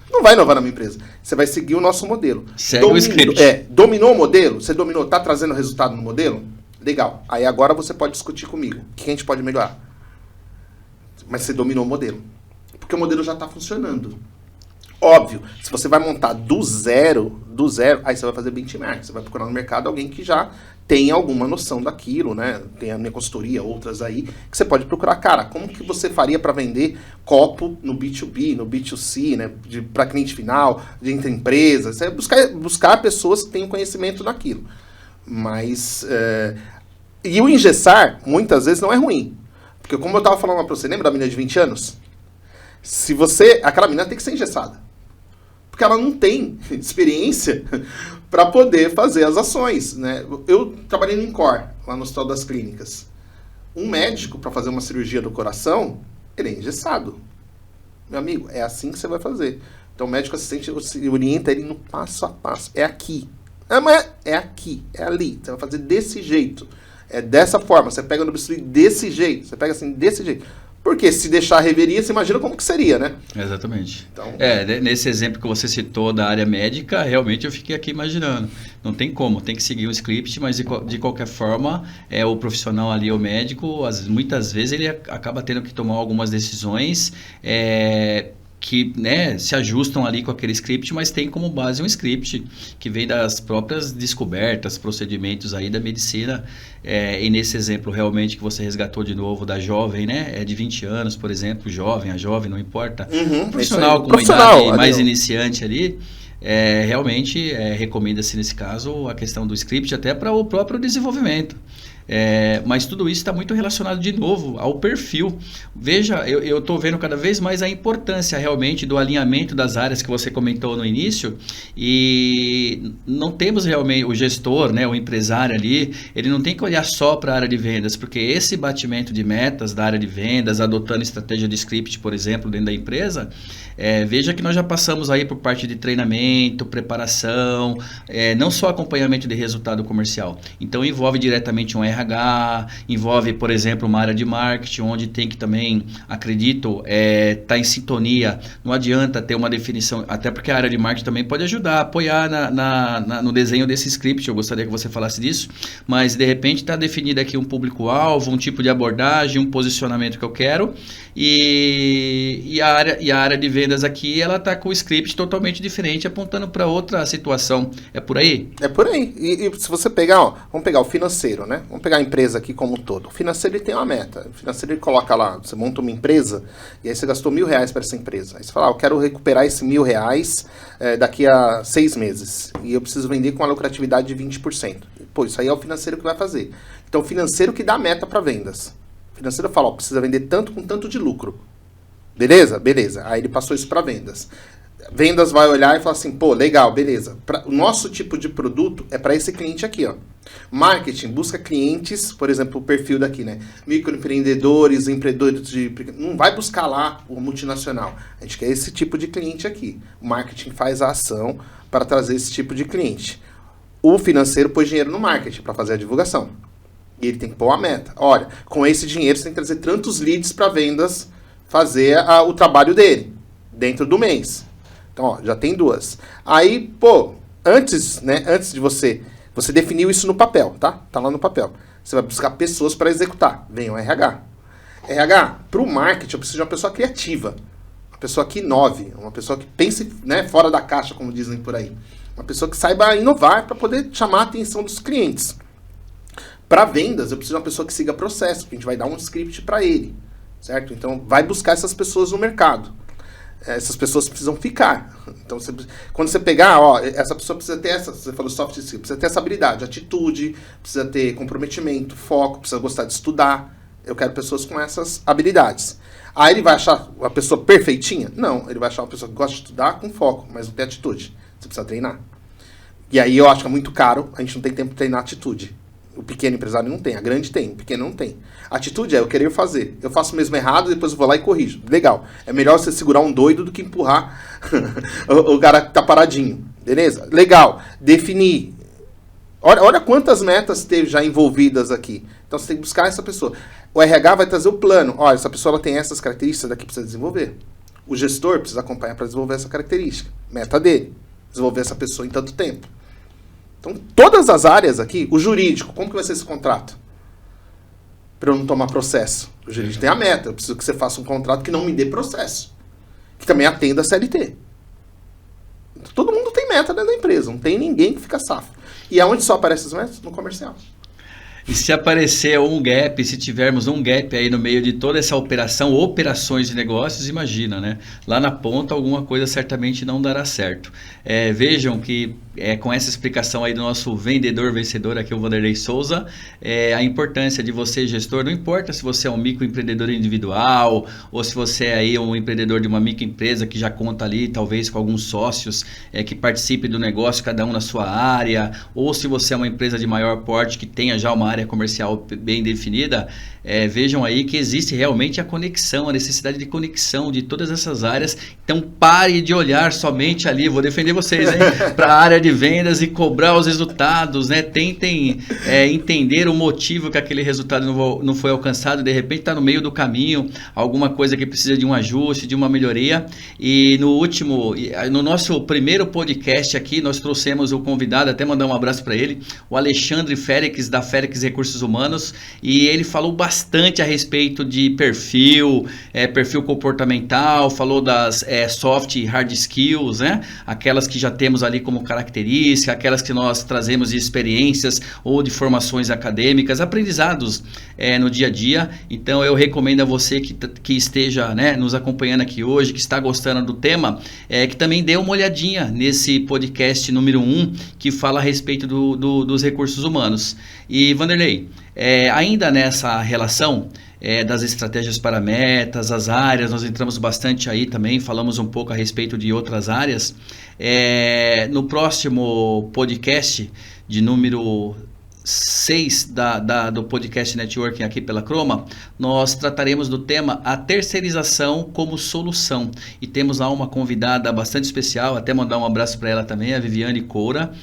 Não vai inovar na minha empresa. Você vai seguir o nosso modelo. Segue o script. Dominou o modelo? Você dominou, tá trazendo resultado no modelo? Legal. Aí agora você pode discutir comigo. O que a gente pode melhorar? Mas você dominou o modelo. Porque o modelo já está funcionando. Óbvio, se você vai montar do zero, aí você vai fazer benchmark. Você vai procurar no mercado alguém que já tem alguma noção daquilo, né? Tem a minha consultoria, outras aí, que você pode procurar. Cara, como que você faria para vender copo no B2B, no B2C, né? Para cliente final, entre empresas. Você buscar pessoas que tenham conhecimento naquilo. Mas, e o engessar, muitas vezes, não é ruim. Porque como eu estava falando para você, lembra da menina de 20 anos? Aquela menina tem que ser engessada. Porque ela não tem experiência para poder fazer as ações, né? Eu trabalhei no INCOR, lá no Hospital das Clínicas. Um médico, para fazer uma cirurgia do coração, ele é engessado. Meu amigo, é assim que você vai fazer. Então o médico assistente orienta ele no passo a passo. É aqui. Mas é aqui, é ali. Você vai fazer desse jeito. É dessa forma, você pega no bisturi desse jeito, você pega assim, desse jeito. Porque se deixar a reveria, você imagina como que seria, né? Exatamente. Então, nesse exemplo que você citou da área médica, realmente eu fiquei aqui imaginando. Não tem como, tem que seguir um script, mas de qualquer forma, o profissional ali, o médico, muitas vezes ele acaba tendo que tomar algumas decisões que, né, se ajustam ali com aquele script, mas tem como base um script que vem das próprias descobertas, procedimentos aí da medicina. E nesse exemplo realmente que você resgatou de novo da jovem, né, de 20 anos, por exemplo, a jovem, não importa, profissional com uma idade mais iniciante ali, realmente recomenda-se nesse caso a questão do script até para o próprio desenvolvimento. Mas tudo isso está muito relacionado de novo ao perfil. Veja, eu estou vendo cada vez mais a importância realmente do alinhamento das áreas que você comentou no início, e não temos realmente o gestor, né, o empresário ali, ele não tem que olhar só para a área de vendas, porque esse batimento de metas da área de vendas, adotando estratégia de script, por exemplo, dentro da empresa, veja que nós já passamos aí por parte de treinamento, preparação, não só acompanhamento de resultado comercial. Então envolve diretamente um RH, envolve, por exemplo, uma área de marketing, onde tem que também, acredito, tá em sintonia. Não adianta ter uma definição, até porque a área de marketing também pode ajudar, apoiar no desenho desse script. Eu gostaria que você falasse disso, mas de repente está definido aqui um público-alvo, um tipo de abordagem, um posicionamento que eu quero, e a área de vendas aqui, ela está com o script totalmente diferente, apontando para outra situação. É por aí? É por aí. E se você pegar, vamos pegar o financeiro, né? Vamos pegar a empresa aqui como um todo. O financeiro, ele tem uma meta. O financeiro, ele coloca lá, você monta uma empresa, e aí você gastou R$1.000 para essa empresa. Aí você fala, eu quero recuperar esse R$1.000 daqui a 6 meses. E eu preciso vender com uma lucratividade de 20%. Pô, isso aí é o financeiro que vai fazer. Então, o financeiro que dá meta para vendas. O financeiro fala, precisa vender tanto com tanto de lucro. Beleza? Beleza. Aí ele passou isso para vendas. Vendas vai olhar e falar assim, pô, legal, beleza. O nosso tipo de produto é para esse cliente aqui, ó. Marketing busca clientes, por exemplo, o perfil daqui, né? Microempreendedores, empreendedores de... Não vai buscar lá o multinacional. A gente quer esse tipo de cliente aqui. O marketing faz a ação para trazer esse tipo de cliente. O financeiro põe dinheiro no marketing para fazer a divulgação. E ele tem que pôr a meta. Olha, com esse dinheiro você tem que trazer tantos leads para vendas fazer o trabalho dele dentro do mês. Então, ó, já tem 2. Aí, pô, antes de você definiu isso no papel, tá? Tá lá no papel. Você vai buscar pessoas para executar. Vem o RH. RH, para o marketing, eu preciso de uma pessoa criativa. Uma pessoa que inove. Uma pessoa que pense, né, fora da caixa, como dizem por aí. Uma pessoa que saiba inovar para poder chamar a atenção dos clientes. Para vendas, eu preciso de uma pessoa que siga processo, que a gente vai dar um script para ele. Certo? Então, vai buscar essas pessoas no mercado. Essas pessoas precisam ficar. Então, quando você pegar, ó, essa pessoa precisa ter você falou soft skill, precisa ter essa habilidade, atitude, precisa ter comprometimento, foco, precisa gostar de estudar. Eu quero pessoas com essas habilidades. Aí ele vai achar uma pessoa perfeitinha? Não, ele vai achar uma pessoa que gosta de estudar com foco, mas não tem atitude. Você precisa treinar. E aí eu acho que é muito caro, a gente não tem tempo de treinar atitude. O pequeno empresário não tem, a grande tem, o pequeno não tem. A atitude é eu querer fazer. Eu faço mesmo errado, depois eu vou lá e corrijo. Legal. É melhor você segurar um doido do que empurrar o cara que tá paradinho. Beleza? Legal. Definir. Olha quantas metas teve já envolvidas aqui. Então você tem que buscar essa pessoa. O RH vai trazer o plano. Olha, essa pessoa ela tem essas características daqui, precisa desenvolver. O gestor precisa acompanhar para desenvolver essa característica. Meta dele. Desenvolver essa pessoa em tanto tempo. Então, todas as áreas aqui, o jurídico, como que vai ser esse contrato? Para eu não tomar processo. O jurídico tem a meta. Eu preciso que você faça um contrato que não me dê processo. Que também atenda a CLT. Todo mundo tem meta dentro da empresa. Não tem ninguém que fica safo. E aonde só aparecem as metas? No comercial. E se aparecer um gap, se tivermos um gap aí no meio de toda essa operação, operações de negócios, imagina, né? Lá na ponta alguma coisa certamente não dará certo. Vejam que com essa explicação aí do nosso vendedor vencedor aqui, o Vanderlei Souza, a importância de você, gestor, não importa se você é um microempreendedor individual ou se você é aí um empreendedor de uma microempresa que já conta ali talvez com alguns sócios que participem do negócio, cada um na sua área, ou se você é uma empresa de maior porte que tenha já uma área comercial bem definida, vejam aí que existe realmente a conexão, a necessidade de conexão de todas essas áreas. Então pare de olhar somente ali, vou defender vocês, hein, para a área de vendas e cobrar os resultados, né? Tentem entender o motivo que aquele resultado não foi alcançado, de repente está no meio do caminho, alguma coisa que precisa de um ajuste, de uma melhoria. E no nosso primeiro podcast aqui, nós trouxemos o convidado, até mandar um abraço para ele, o Alexandre Félix, da Félix Recursos Humanos, e ele falou bastante a respeito de perfil comportamental, falou das soft e hard skills, né? Aquelas que já temos ali como característica, aquelas que nós trazemos de experiências ou de formações acadêmicas, aprendizados no dia a dia. Então eu recomendo a você que esteja, né, nos acompanhando aqui hoje, que está gostando do tema, que também dê uma olhadinha nesse podcast número 1, que fala a respeito dos recursos humanos. E Vanderlei, ainda nessa relação das estratégias para metas, as áreas, nós entramos bastante aí também, falamos um pouco a respeito de outras áreas. No próximo podcast de número 6 do podcast Networking aqui pela Croma, nós trataremos do tema a terceirização como solução, e temos lá uma convidada bastante especial, até mandar um abraço para ela também, a Viviane Coura,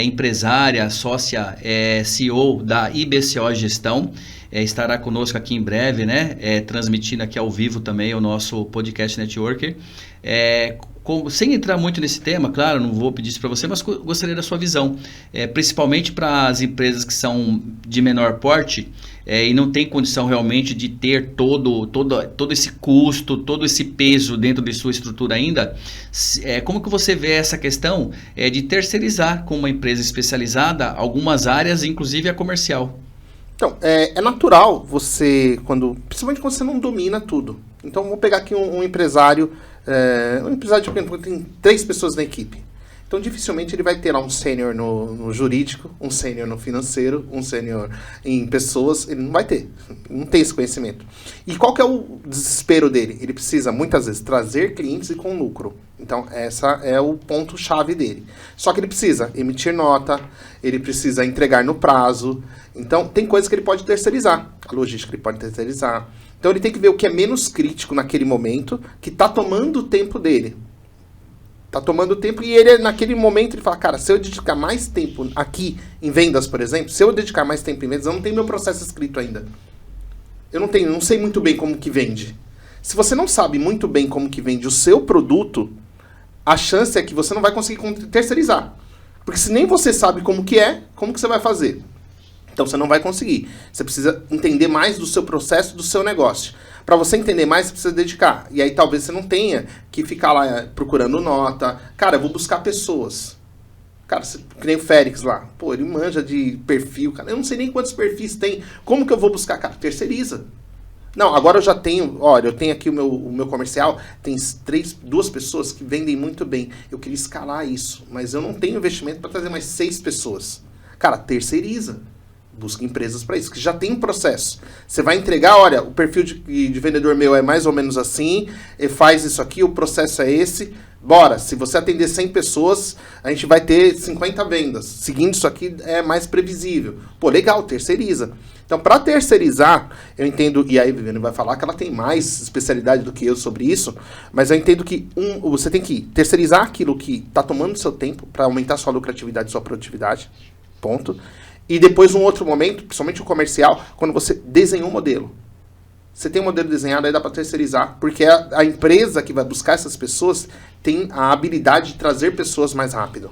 empresária, sócia, CEO da IBCO Gestão, estará conosco aqui em breve, né, transmitindo aqui ao vivo também o nosso podcast Networker. Sem entrar muito nesse tema, claro, não vou pedir isso para você, mas gostaria da sua visão, principalmente para as empresas que são de menor porte e não tem condição realmente de ter todo esse custo, todo esse peso dentro de sua estrutura ainda. Como que você vê essa questão de terceirizar com uma empresa especializada algumas áreas, inclusive a comercial? Então, é natural principalmente quando você não domina tudo. Então, vou pegar aqui um empresário, de tem 3 pessoas na equipe. Então, dificilmente ele vai ter lá um sênior no jurídico, um sênior no financeiro, um sênior em pessoas. Ele não vai ter, não tem esse conhecimento. E qual que é o desespero dele? Ele precisa, muitas vezes, trazer clientes e com lucro. Então, essa é o ponto-chave dele. Só que ele precisa emitir nota, ele precisa entregar no prazo. Então, tem coisas que ele pode terceirizar. A logística ele pode terceirizar. Então, ele tem que ver o que é menos crítico naquele momento, que está tomando o tempo dele. Está tomando tempo e ele, naquele momento, ele fala, cara, se eu dedicar mais tempo aqui em vendas, por exemplo, se eu dedicar mais tempo em vendas, eu não tenho meu processo escrito ainda. Eu não sei muito bem como que vende. Se você não sabe muito bem como que vende o seu produto, a chance é que você não vai conseguir terceirizar. Porque se nem você sabe como que você vai fazer? Então você não vai conseguir. Você precisa entender mais do seu processo, do seu negócio. Para você entender mais, você precisa dedicar. E aí talvez você não tenha que ficar lá procurando nota. Cara, eu vou buscar pessoas. Cara, que nem o Félix lá. Pô, ele manja de perfil. Cara, eu não sei nem quantos perfis tem. Como que eu vou buscar? Cara, terceiriza. Não, agora eu já tenho, olha, eu tenho aqui o meu comercial, tem 2 pessoas que vendem muito bem. Eu queria escalar isso, mas eu não tenho investimento para trazer mais 6 pessoas. Cara, terceiriza. Busca empresas para isso, que já tem um processo. Você vai entregar, olha, o perfil de vendedor meu é mais ou menos assim, faz isso aqui, o processo é esse, bora. Se você atender 100 pessoas, a gente vai ter 50 vendas. Seguindo isso aqui é mais previsível. Pô, legal, terceiriza. Então, para terceirizar, eu entendo, e aí a Viviane vai falar que ela tem mais especialidade do que eu sobre isso, mas eu entendo que você tem que terceirizar aquilo que está tomando seu tempo para aumentar sua lucratividade e sua produtividade, ponto. E depois, um outro momento, principalmente o comercial, quando você desenhou um modelo. Você tem um modelo desenhado, aí dá para terceirizar, porque a empresa que vai buscar essas pessoas tem a habilidade de trazer pessoas mais rápido,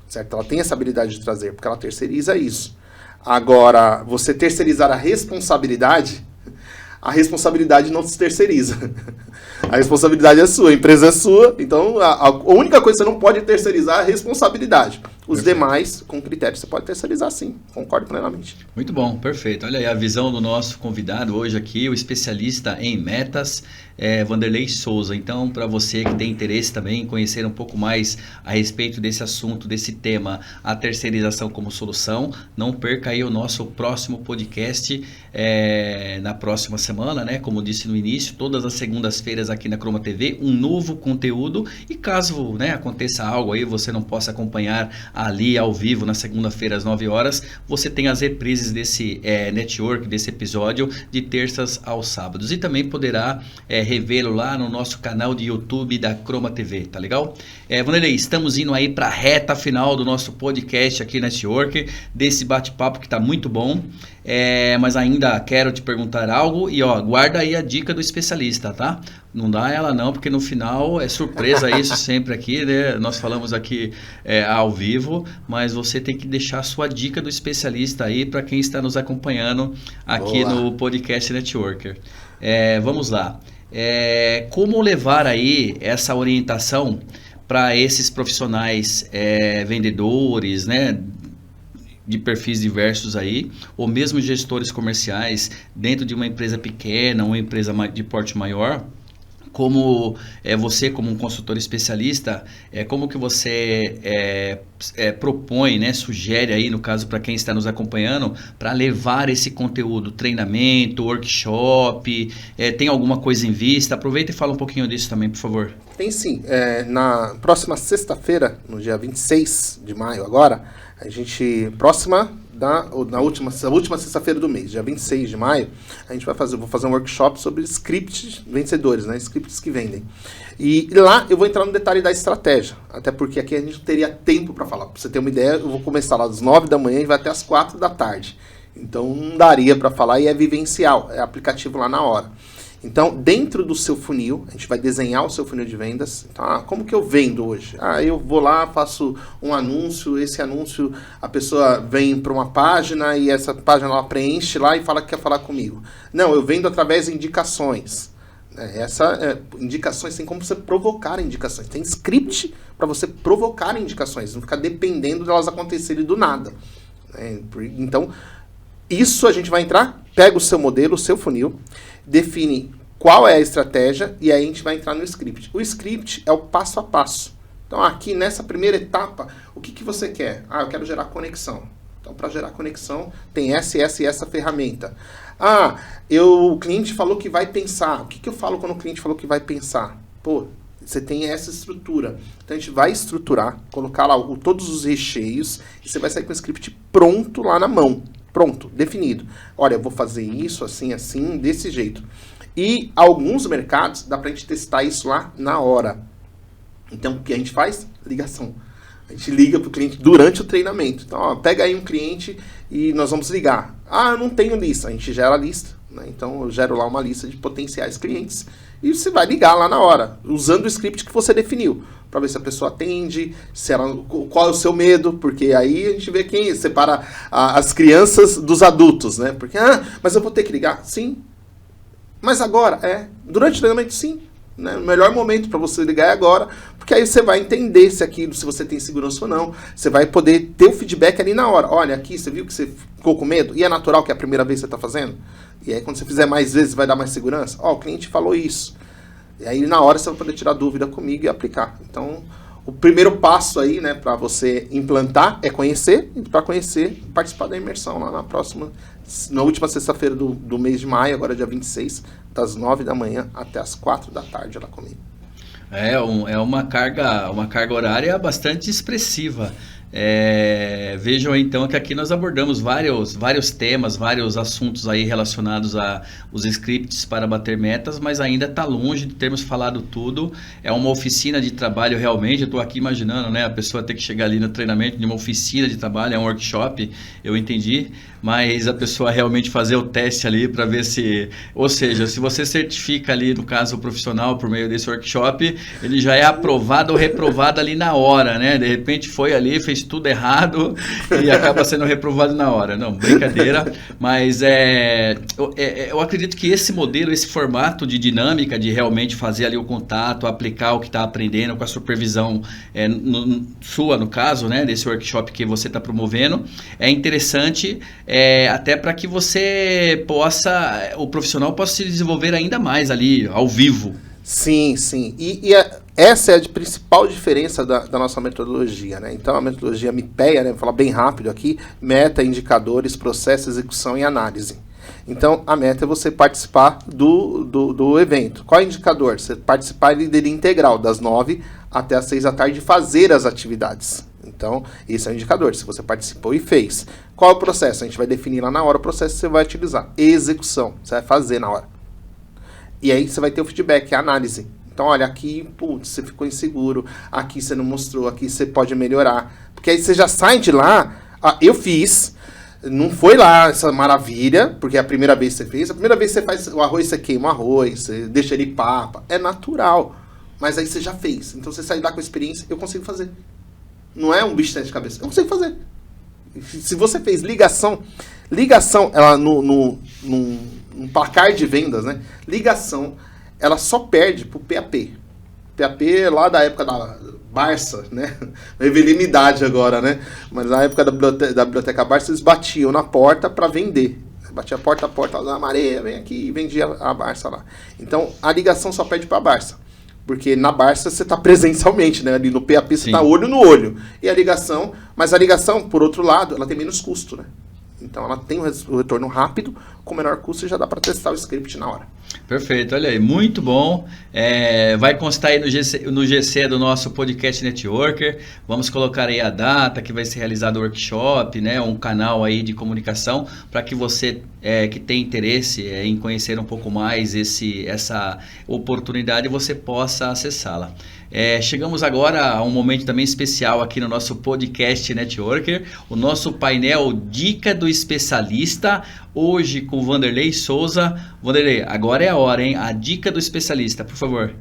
certo? Ela tem essa habilidade de trazer, porque ela terceiriza isso. Agora, você terceirizar a responsabilidade não se terceiriza. A responsabilidade é sua, a empresa é sua, então a única coisa que você não pode terceirizar é a responsabilidade. Os Perfeito. Demais, com critério, você pode terceirizar sim, concordo plenamente. Muito bom, perfeito. Olha aí a visão do nosso convidado hoje aqui, o especialista em metas, Vanderlei Souza. Então, para você que tem interesse também em conhecer um pouco mais a respeito desse assunto, desse tema, a terceirização como solução, não perca aí o nosso próximo podcast na próxima semana, né? Como disse no início, todas as segundas-feiras aqui na Croma TV, um novo conteúdo. E caso, né, aconteça algo aí, você não possa acompanhar ali ao vivo na segunda-feira às 9 horas, você tem as reprises desse network, desse episódio, de terças aos sábados. E também poderá revê-lo lá no nosso canal de YouTube da Croma TV, tá legal? Vanderlei, estamos indo aí para a reta final do nosso podcast aqui Network, desse bate-papo que está muito bom. Mas ainda quero te perguntar algo e guarda aí a dica do especialista, tá? Não dá ela não, porque no final é surpresa isso sempre aqui, né? Nós falamos aqui ao vivo, mas você tem que deixar a sua dica do especialista aí para quem está nos acompanhando aqui no Podcast Networker. Vamos lá. Como levar aí essa orientação para esses profissionais vendedores, né? De perfis diversos aí, ou mesmo gestores comerciais dentro de uma empresa pequena, uma empresa de porte maior, como você como um consultor especialista, como que você propõe, né, sugere aí, no caso para quem está nos acompanhando, para levar esse conteúdo, treinamento, workshop, tem alguma coisa em vista? Aproveita e fala um pouquinho disso também, por favor. Tem sim, na próxima sexta-feira, no dia 26 de maio agora, a gente, na última sexta-feira do mês, dia 26 de maio, a gente vou fazer um workshop sobre scripts vencedores, né? Scripts que vendem. E lá eu vou entrar no detalhe da estratégia, até porque aqui a gente não teria tempo para falar. Para você ter uma ideia, eu vou começar lá às 9 da manhã e vai até às 4 da tarde. Então não daria para falar e é vivencial, é aplicativo lá na hora. Então, dentro do seu funil, a gente vai desenhar o seu funil de vendas. Então, como que eu vendo hoje? Eu vou lá, faço um anúncio, esse anúncio, a pessoa vem para uma página e essa página ela preenche lá e fala que quer falar comigo. Não, eu vendo através de indicações. Indicações, tem como você provocar indicações. Tem script para você provocar indicações, não ficar dependendo de elas acontecerem do nada. Então, isso a gente vai entrar, pega o seu modelo, o seu funil, define qual é a estratégia e aí a gente vai entrar no script. O script é o passo a passo. Então aqui nessa primeira etapa, o que você quer? Eu quero gerar conexão. Então para gerar conexão tem essa ferramenta. O cliente falou que vai pensar. O que eu falo quando o cliente falou que vai pensar? Você tem essa estrutura. Então a gente vai estruturar, colocar lá todos os recheios e você vai sair com o script pronto lá na mão. Pronto, definido. Olha, eu vou fazer isso, assim, assim, desse jeito. E alguns mercados dá pra gente testar isso lá na hora. Então, o que a gente faz? Ligação. A gente liga pro cliente durante o treinamento. Então, pega aí um cliente e nós vamos ligar. Eu não tenho lista. A gente gera a lista, né? Então, eu gero lá uma lista de potenciais clientes e você vai ligar lá na hora, usando o script que você definiu, para ver se a pessoa atende, qual é o seu medo, porque aí a gente vê quem separa as crianças dos adultos, né? Porque, mas eu vou ter que ligar? Sim. Mas agora? Durante o treinamento, sim. Né? O melhor momento para você ligar é agora, porque aí você vai entender se você tem segurança ou não. Você vai poder ter o feedback ali na hora. Olha, aqui, você viu que você ficou com medo? E é natural que é a primeira vez que você está fazendo? E aí, quando você fizer mais vezes, vai dar mais segurança? O cliente falou isso. E aí, na hora, você vai poder tirar dúvida comigo e aplicar. Então, o primeiro passo aí, né, para você implantar é conhecer, e para conhecer, participar da imersão lá na última sexta-feira do mês de maio, agora dia 26, das 9 da manhã até as 4 da tarde lá comigo. É uma carga horária bastante expressiva. Vejam então que aqui nós abordamos vários temas, vários assuntos aí relacionados a os scripts para bater metas, mas ainda está longe de termos falado tudo. É uma oficina de trabalho realmente. Eu estou aqui imaginando, né, a pessoa ter que chegar ali no treinamento de uma oficina de trabalho, é um workshop, eu entendi, mas a pessoa realmente fazer o teste ali para ver se, ou seja, se você certifica ali, no caso o profissional, por meio desse workshop, ele já é aprovado ou reprovado ali na hora, né? De repente foi ali, fez tudo errado e acaba sendo reprovado na hora. Não, brincadeira, mas eu acredito que esse modelo, esse formato de dinâmica, de realmente fazer ali o contato, aplicar o que está aprendendo com a supervisão sua, no caso, né, desse workshop que você está promovendo, é interessante, até para que você o profissional possa se desenvolver ainda mais ali, ao vivo. Sim, sim. Essa é a principal diferença da nossa metodologia, né? Então, a metodologia MIPEA, né? Vou falar bem rápido aqui: meta, indicadores, processo, execução e análise. Então, a meta é você participar do evento. Qual é o indicador? Você participar dele integral, das 9 até as 6 da tarde, e fazer as atividades. Então, esse é o indicador, se você participou e fez. Qual é o processo? A gente vai definir lá na hora o processo que você vai utilizar. Execução, você vai fazer na hora. E aí você vai ter o feedback, a análise. Então, olha, aqui, putz, você ficou inseguro, aqui você não mostrou, aqui você pode melhorar. Porque aí você já sai de lá, eu fiz, não foi lá essa maravilha, porque é a primeira vez que você fez. A primeira vez que você faz o arroz, você queima o arroz, você deixa ele papa, é natural. Mas aí você já fez. Então, você sai lá com a experiência, eu consigo fazer. Não é um bicho de sete cabeças, eu consigo fazer. Se você fez ligação, ela no placar de vendas, né? Ligação, ela só perde pro PAP. PAP é lá da época da Barça, né? Revelei minha idade agora, né? Mas na época da biblioteca Barça, eles batiam na porta para vender. Batia porta a porta, da Maria, vem aqui, e vendia a Barça lá. Então, a ligação só perde pra Barça. Porque na Barça você está presencialmente, né? Ali no PAP você está olho no olho. E a ligação, mas a ligação, por outro lado, ela tem menos custo, né? Então ela tem o retorno rápido, com menor custo, e já dá para testar o script na hora. Perfeito, olha aí, muito bom. Vai constar aí no GC do nosso podcast Networker. Vamos colocar aí a data que vai ser realizado o workshop, né? Um canal aí de comunicação para que você que tem interesse em conhecer um pouco mais essa oportunidade, você possa acessá-la. Chegamos agora a um momento também especial aqui no nosso podcast Networker, o nosso painel Dica do Especialista, hoje com o Vanderlei Souza. Vanderlei, agora é a hora, hein? A dica do especialista, por favor.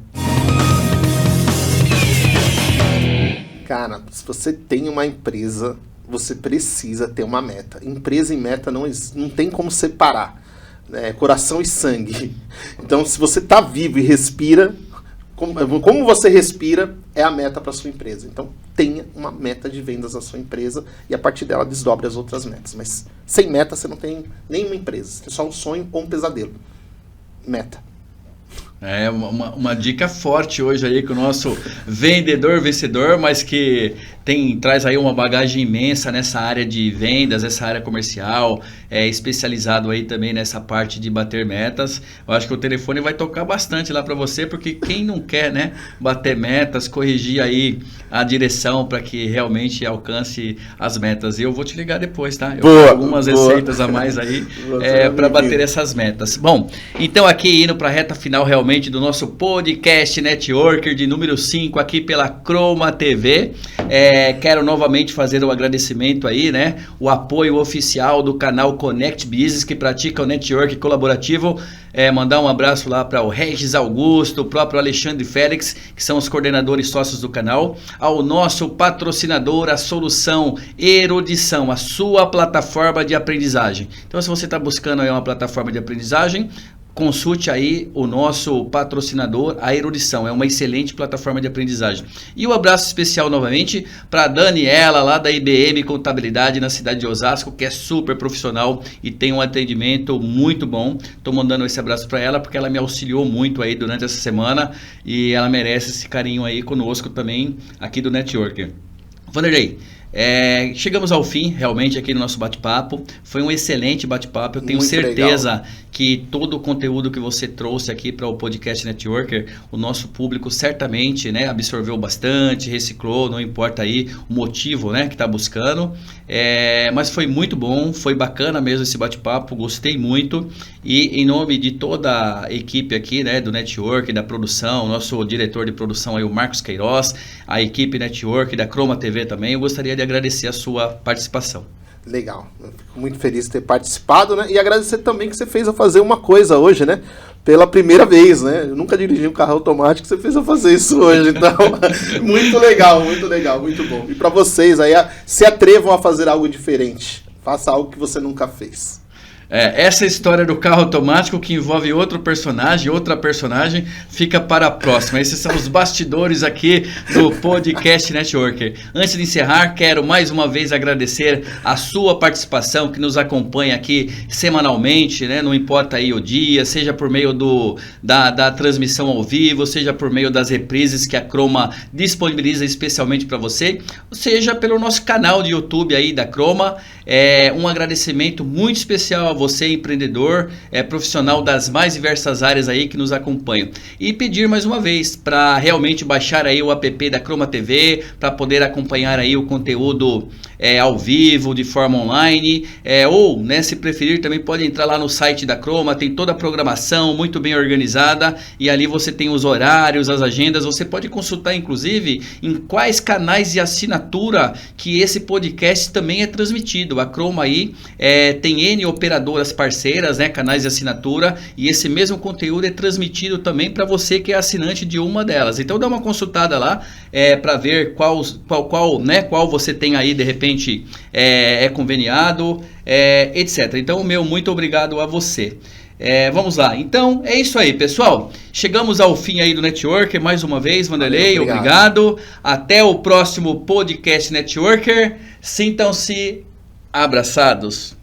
Cara, se você tem uma empresa, você precisa ter uma meta. Empresa e meta não tem como separar, né? Coração e sangue. Então, se você está vivo e respira, como você respira é a meta para sua empresa. Então, tenha uma meta de vendas da sua empresa e a partir dela desdobre as outras metas. Mas sem meta você não tem nenhuma empresa. É só um sonho ou um pesadelo. Meta. Uma dica forte hoje aí com o nosso vendedor vencedor, mas que traz aí uma bagagem imensa nessa área de vendas, essa área comercial, especializado aí também nessa parte de bater metas. Eu acho que o telefone vai tocar bastante lá para você, porque quem não quer, né, bater metas, corrigir aí a direção para que realmente alcance as metas. E eu vou te ligar depois, tá? Eu tenho algumas receitas a mais aí para bater essas metas. Bom, então aqui indo para a reta final realmente do nosso podcast Networker de número 5 aqui pela Croma TV. Quero novamente fazer um agradecimento aí, né? O apoio oficial do canal Connect Business, que pratica o network colaborativo. Mandar um abraço lá para o Regis Augusto, o próprio Alexandre Félix, que são os coordenadores sócios do canal. Ao nosso patrocinador, a Solução Erudição, a sua plataforma de aprendizagem. Então, se você está buscando aí uma plataforma de aprendizagem, consulte aí o nosso patrocinador, a Erudição. É uma excelente plataforma de aprendizagem. E um abraço especial novamente para a Daniela, lá da IBM Contabilidade, na cidade de Osasco, que é super profissional e tem um atendimento muito bom. Estou mandando esse abraço para ela, porque ela me auxiliou muito aí durante essa semana e ela merece esse carinho aí conosco também, aqui do Networker. Vanderlei, chegamos ao fim realmente aqui no nosso bate-papo. Foi um excelente bate-papo. Eu tenho Muito certeza legal. que todo o conteúdo que você trouxe aqui para o Podcast Networker, o nosso público certamente, né, absorveu bastante, reciclou, não importa aí o motivo, né, que está buscando. Mas foi muito bom, foi bacana mesmo esse bate-papo, gostei muito. E em nome de toda a equipe aqui, né, do Network, da produção, nosso diretor de produção aí, o Marcos Queiroz, a equipe Network, da Croma TV também, eu gostaria de agradecer a sua participação. Legal, eu fico muito feliz de ter participado, né? E agradecer também que você fez eu fazer uma coisa hoje, né? Pela primeira vez, né? Eu nunca dirigi um carro automático, você fez eu fazer isso hoje, então muito legal, muito bom. E para vocês aí, se atrevam a fazer algo diferente, faça algo que você nunca fez. Essa história do carro automático que envolve outra personagem, fica para a próxima. Esses são os bastidores aqui do Podcast Networker. Antes de encerrar, quero mais uma vez agradecer a sua participação, que nos acompanha aqui semanalmente, né? Não importa aí o dia, seja por meio da transmissão ao vivo, seja por meio das reprises que a Croma disponibiliza especialmente para você, seja pelo nosso canal de YouTube aí da Croma. Um agradecimento muito especial a você, empreendedor, profissional das mais diversas áreas aí que nos acompanham. E pedir mais uma vez para realmente baixar aí o app da Croma TV, para poder acompanhar aí o conteúdo ao vivo, de forma online, ou, né, se preferir, também pode entrar lá no site da Croma, tem toda a programação muito bem organizada, e ali você tem os horários, as agendas, você pode consultar inclusive em quais canais de assinatura que esse podcast também é transmitido. A Croma aí tem N operadoras parceiras, né, canais de assinatura, e esse mesmo conteúdo é transmitido também para você que é assinante de uma delas. Então dá uma consultada lá para ver qual você tem aí, de repente conveniado, etc. Então, meu muito obrigado a você. Vamos lá, então é isso aí, pessoal. Chegamos ao fim aí do Networker, mais uma vez, Vanderlei, obrigado. Até o próximo Podcast Networker. Sintam-se abraçados.